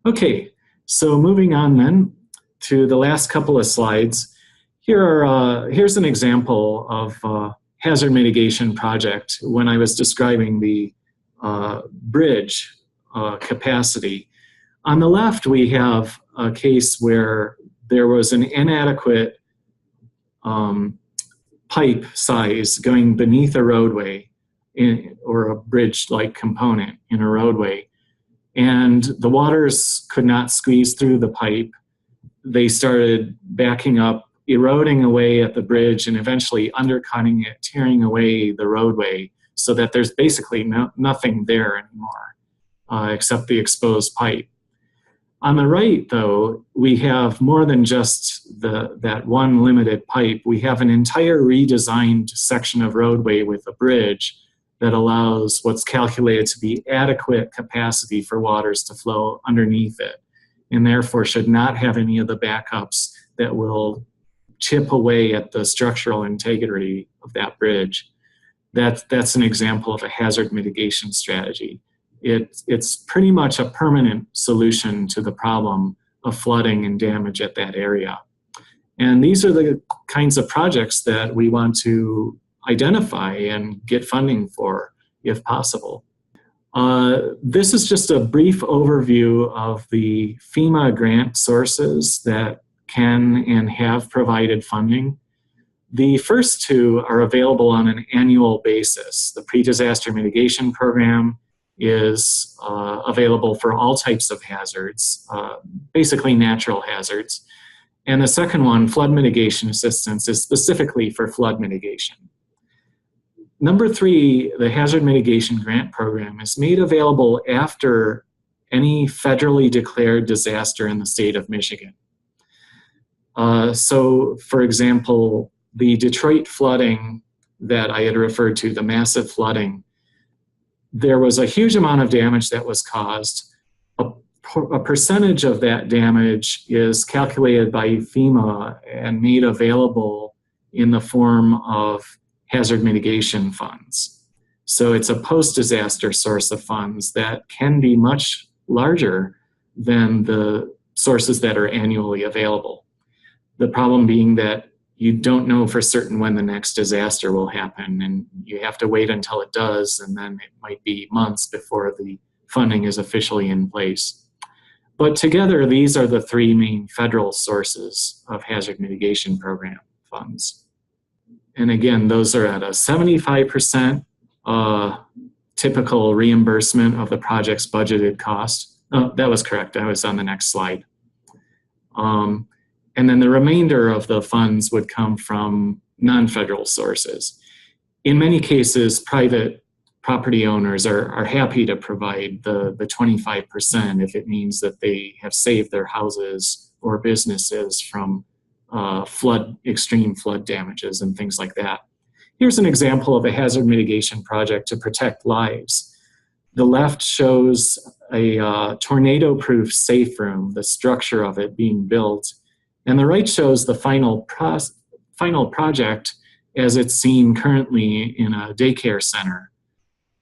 Okay, so moving on then to the last couple of slides. Here's an example of a hazard mitigation project when I was describing the bridge capacity. On the left, we have a case where there was an inadequate pipe size going beneath a roadway or a bridge-like component in a roadway. And the waters could not squeeze through the pipe. They started backing up, eroding away at the bridge, and eventually undercutting it, tearing away the roadway so that there's basically nothing there anymore except the exposed pipe. On the right, though, we have more than just that one limited pipe. We have an entire redesigned section of roadway with a bridge that allows what's calculated to be adequate capacity for waters to flow underneath it, and therefore should not have any of the backups that will chip away at the structural integrity of that bridge. That's an example of a hazard mitigation strategy. It's pretty much a permanent solution to the problem of flooding and damage at that area. And these are the kinds of projects that we want to identify and get funding for, if possible. This is just a brief overview of the FEMA grant sources that can and have provided funding. The first two are available on an annual basis. The Pre-Disaster Mitigation Program is available for all types of hazards, basically natural hazards. And the second one, Flood Mitigation Assistance, is specifically for flood mitigation. Number three, the Hazard Mitigation Grant Program is made available after any federally declared disaster in the state of Michigan. So, for example, the Detroit flooding that I had referred to, the massive flooding, there was a huge amount of damage that was caused. A percentage of that damage is calculated by FEMA and made available in the form of hazard mitigation funds. So it's a post-disaster source of funds that can be much larger than the sources that are annually available. The problem being that you don't know for certain when the next disaster will happen, and you have to wait until it does, and then it might be months before the funding is officially in place. But together, these are the three main federal sources of hazard mitigation program funds. And again, those are at a 75% typical reimbursement of the project's budgeted cost. Oh, that was correct. I was on the next slide. And then the remainder of the funds would come from non-federal sources. In many cases, private property owners are happy to provide the 25% if it means that they have saved their houses or businesses from extreme flood damages and things like that. Here's an example of a hazard mitigation project to protect lives. The left shows a tornado-proof safe room, the structure of it being built. And the right shows the final project as it's seen currently in a daycare center,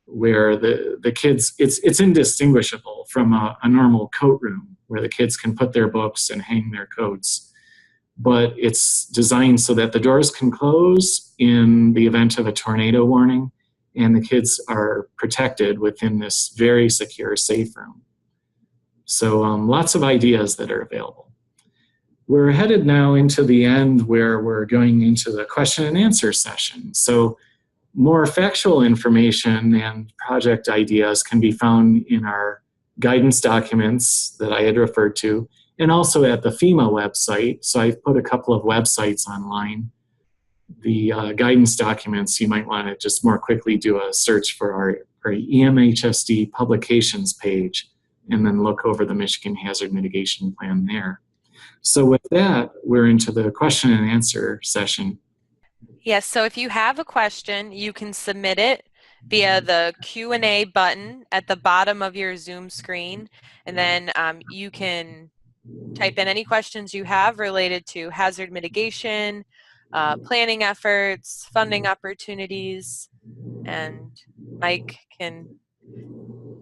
where the kids, it's indistinguishable from a normal coat room where the kids can put their books and hang their coats. But it's designed so that the doors can close in the event of a tornado warning, and the kids are protected within this very secure safe room. So lots of ideas that are available. We're headed now into the end where we're going into the question and answer session. So more factual information and project ideas can be found in our guidance documents that I had referred to, and also at the FEMA website. So I've put a couple of websites online. The guidance documents, you might want to just more quickly do a search for our EMHSD publications page and then look over the Michigan Hazard Mitigation Plan there. So with that, we're into the question and answer session. Yes, so if you have a question, you can submit it via the Q&A button at the bottom of your Zoom screen, and then you can type in any questions you have related to hazard mitigation, planning efforts, funding opportunities, and Mike can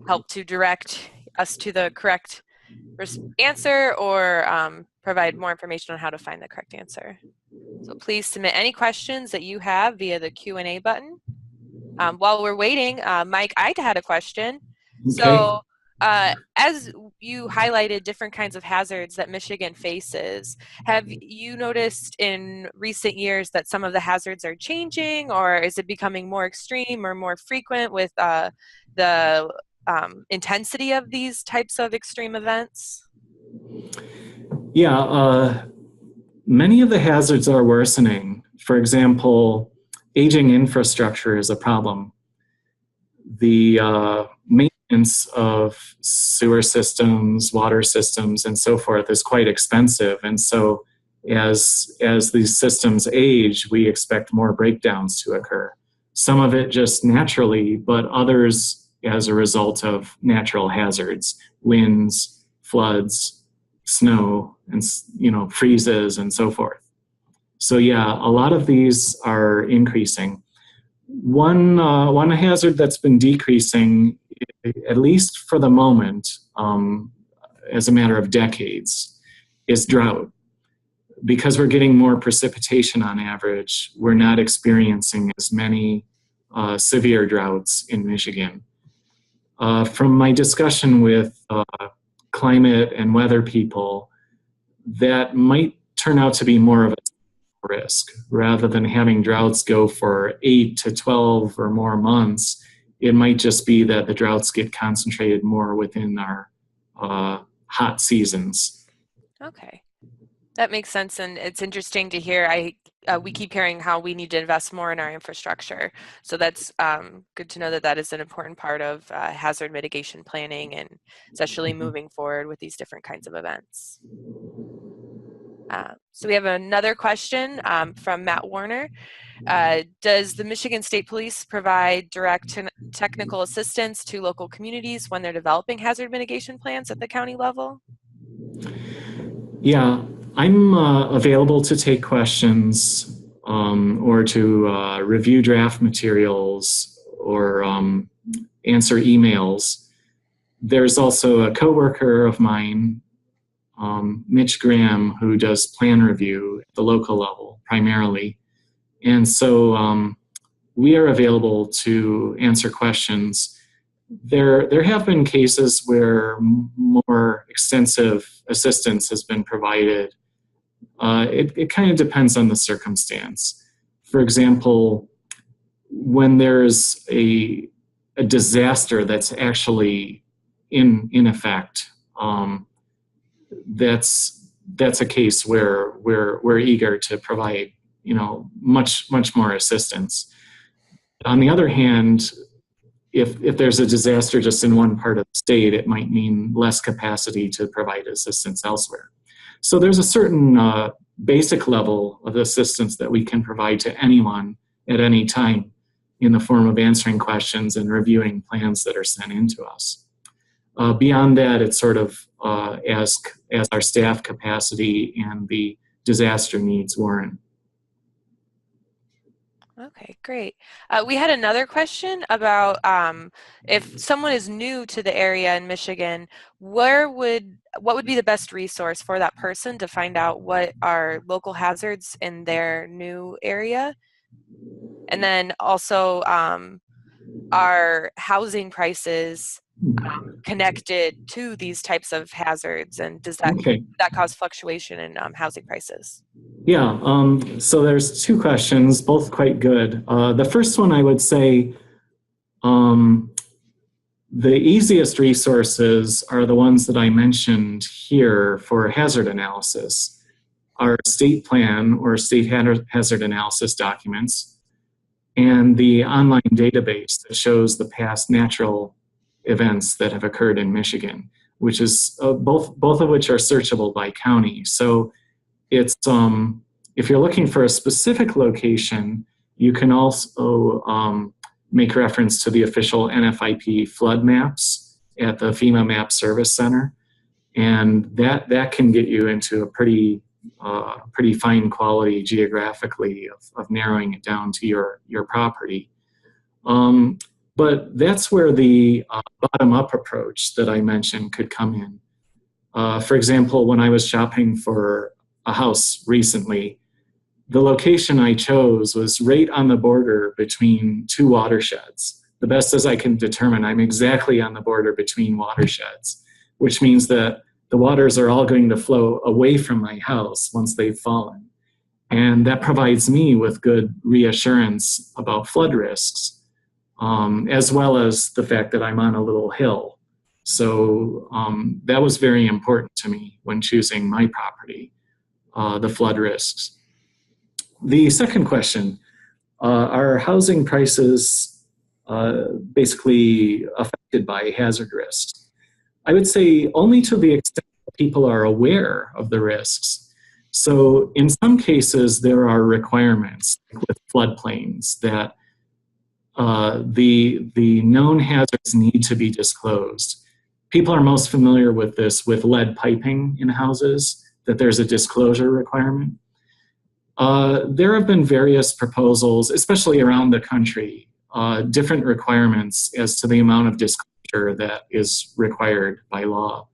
help to direct us to the correct answer or provide more information on how to find the correct answer. So please submit any questions that you have via the Q&A button. While we're waiting, Mike, I had a question. Okay. So as you highlighted different kinds of hazards that Michigan faces, have you noticed in recent years that some of the hazards are changing, or is it becoming more extreme or more frequent with the intensity of these types of extreme events? Yeah, many of the hazards are worsening. For example, aging infrastructure is a problem. The maintenance of sewer systems, water systems, and so forth is quite expensive. And so as these systems age, we expect more breakdowns to occur. Some of it just naturally, but others as a result of natural hazards, winds, floods, snow, and freezes, and so forth. So yeah, a lot of these are increasing. One hazard that's been decreasing, at least for the moment, as a matter of decades, is drought. Because we're getting more precipitation on average, we're not experiencing as many severe droughts in Michigan. From my discussion with climate and weather people, that might turn out to be more of a risk. Rather than having droughts go for 8 to 12 or more months, it might just be that the droughts get concentrated more within our hot seasons. Okay, that makes sense, and it's interesting to hear. We keep hearing how we need to invest more in our infrastructure, so that's good to know that that is an important part of hazard mitigation planning, and especially moving forward with these different kinds of events. So we have another question from Matt Warner. Does the Michigan State Police provide direct technical assistance to local communities when they're developing hazard mitigation plans at the county level? Yeah, I'm available to take questions or to review draft materials or answer emails. There's also a coworker of mine, Mitch Graham, who does plan review at the local level primarily. And so we are available to answer questions. There have been cases where more extensive assistance has been provided. It kind of depends on the circumstance. For example, when there's a disaster that's actually in effect, that's a case where we're eager to provide, much more assistance. On the other hand, if there's a disaster just in one part of the state, it might mean less capacity to provide assistance elsewhere. So there's a certain basic level of assistance that we can provide to anyone at any time in the form of answering questions and reviewing plans that are sent in to us. Beyond that, it's sort of as our staff capacity and the disaster needs warrant. Okay, great. We had another question about if someone is new to the area in Michigan, what would be the best resource for that person to find out what are local hazards in their new area? And then also, are housing prices connected to these types of hazards, and does that cause fluctuation in housing prices? Yeah, so there's two questions, both quite good. The first one, I would say the easiest resources are the ones that I mentioned here for hazard analysis. Our state plan or state hazard analysis documents, and the online database that shows the past natural events that have occurred in Michigan, which is both of which are searchable by county. So it's if you're looking for a specific location, you can also make reference to the official NFIP flood maps at the FEMA Map Service Center, and that can get you into a pretty fine quality geographically of narrowing it down to your property. But that's where the bottom-up approach that I mentioned could come in. For example, when I was shopping for a house recently, the location I chose was right on the border between two watersheds. the best as I can determine, I'm exactly on the border between watersheds, which means that the waters are all going to flow away from my house once they've fallen. And that provides me with good reassurance about flood risks, as well as the fact that I'm on a little hill. So that was very important to me when choosing my property, the flood risks. The second question, are housing prices basically affected by hazard risks? I would say only to the extent that people are aware of the risks. So in some cases, there are requirements like with floodplains that the known hazards need to be disclosed. People are most familiar with this with lead piping in houses, that there's a disclosure requirement. There have been various proposals, especially around the country, different requirements as to the amount of disclosure that is required by law.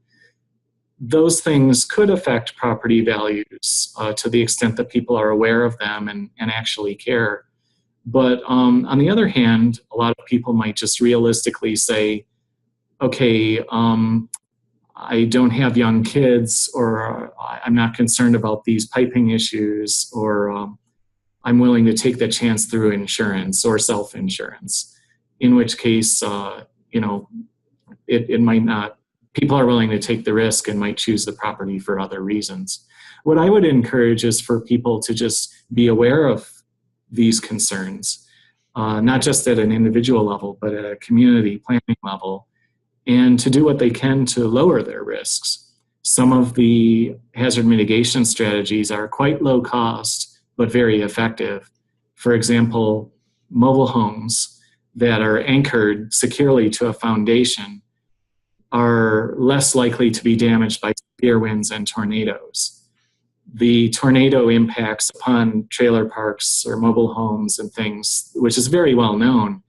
Those things could affect property values to the extent that people are aware of them and actually care. But on the other hand, a lot of people might just realistically say, okay, I don't have young kids, or I'm not concerned about these piping issues, or I'm willing to take the chance through insurance or self-insurance, in which case, you know, it might not, people are willing to take the risk and might choose the property for other reasons. What I would encourage is for people to just be aware of these concerns, not just at an individual level, but at a community planning level, and to do what they can to lower their risks. Some of the hazard mitigation strategies are quite low cost, but very effective. For example, mobile homes that are anchored securely to a foundation are less likely to be damaged by severe winds and tornadoes. The tornado impacts upon trailer parks or mobile homes and things, which is very well known,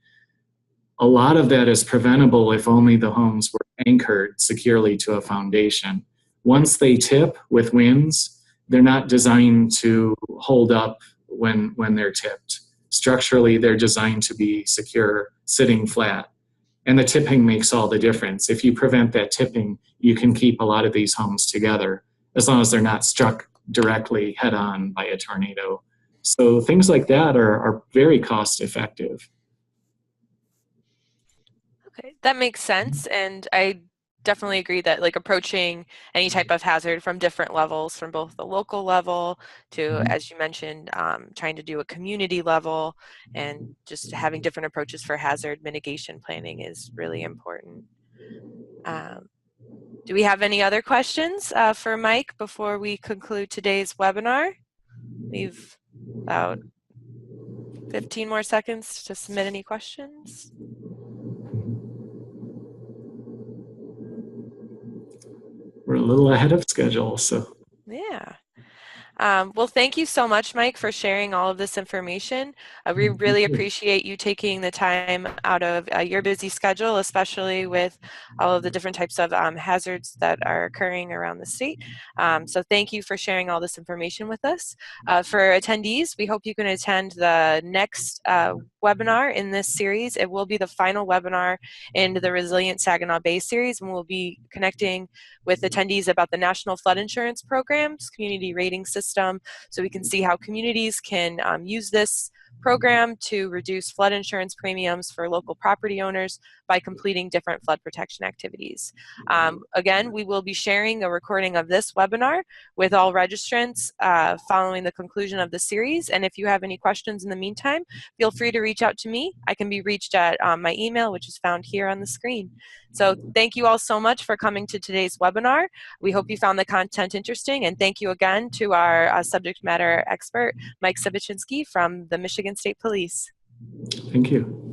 a lot of that is preventable if only the homes were anchored securely to a foundation. Once they tip with winds, they're not designed to hold up when they're tipped. Structurally, they're designed to be secure, sitting flat. And the tipping makes all the difference. If you prevent that tipping, you can keep a lot of these homes together, as long as they're not struck directly head on by a tornado. So things like that are very cost effective. Okay, that makes sense. And I definitely agree that like approaching any type of hazard from different levels, from both the local level to, as you mentioned, trying to do a community level, and just having different approaches for hazard mitigation planning is really important. Do we have any other questions for Mike before we conclude today's webinar? We've about 15 more seconds to submit any questions. We're a little ahead of schedule, so. Yeah. Well, thank you so much, Mike, for sharing all of this information. We really appreciate you taking the time out of your busy schedule, especially with all of the different types of hazards that are occurring around the state. So thank you for sharing all this information with us. For attendees, we hope you can attend the next webinar in this series. It will be the final webinar in the Resilient Saginaw Bay series, and we'll be connecting with attendees about the National Flood Insurance Program's community rating system, so we can see how communities can use this program to reduce flood insurance premiums for local property owners by completing different flood protection activities. Again, we will be sharing a recording of this webinar with all registrants following the conclusion of the series, and if you have any questions in the meantime, feel free to reach out to me. I can be reached at my email, which is found here on the screen. So thank you all so much for coming to today's webinar. We hope you found the content interesting, and thank you again to our subject matter expert, Mike Savichinsky from the Michigan State Police. Thank you.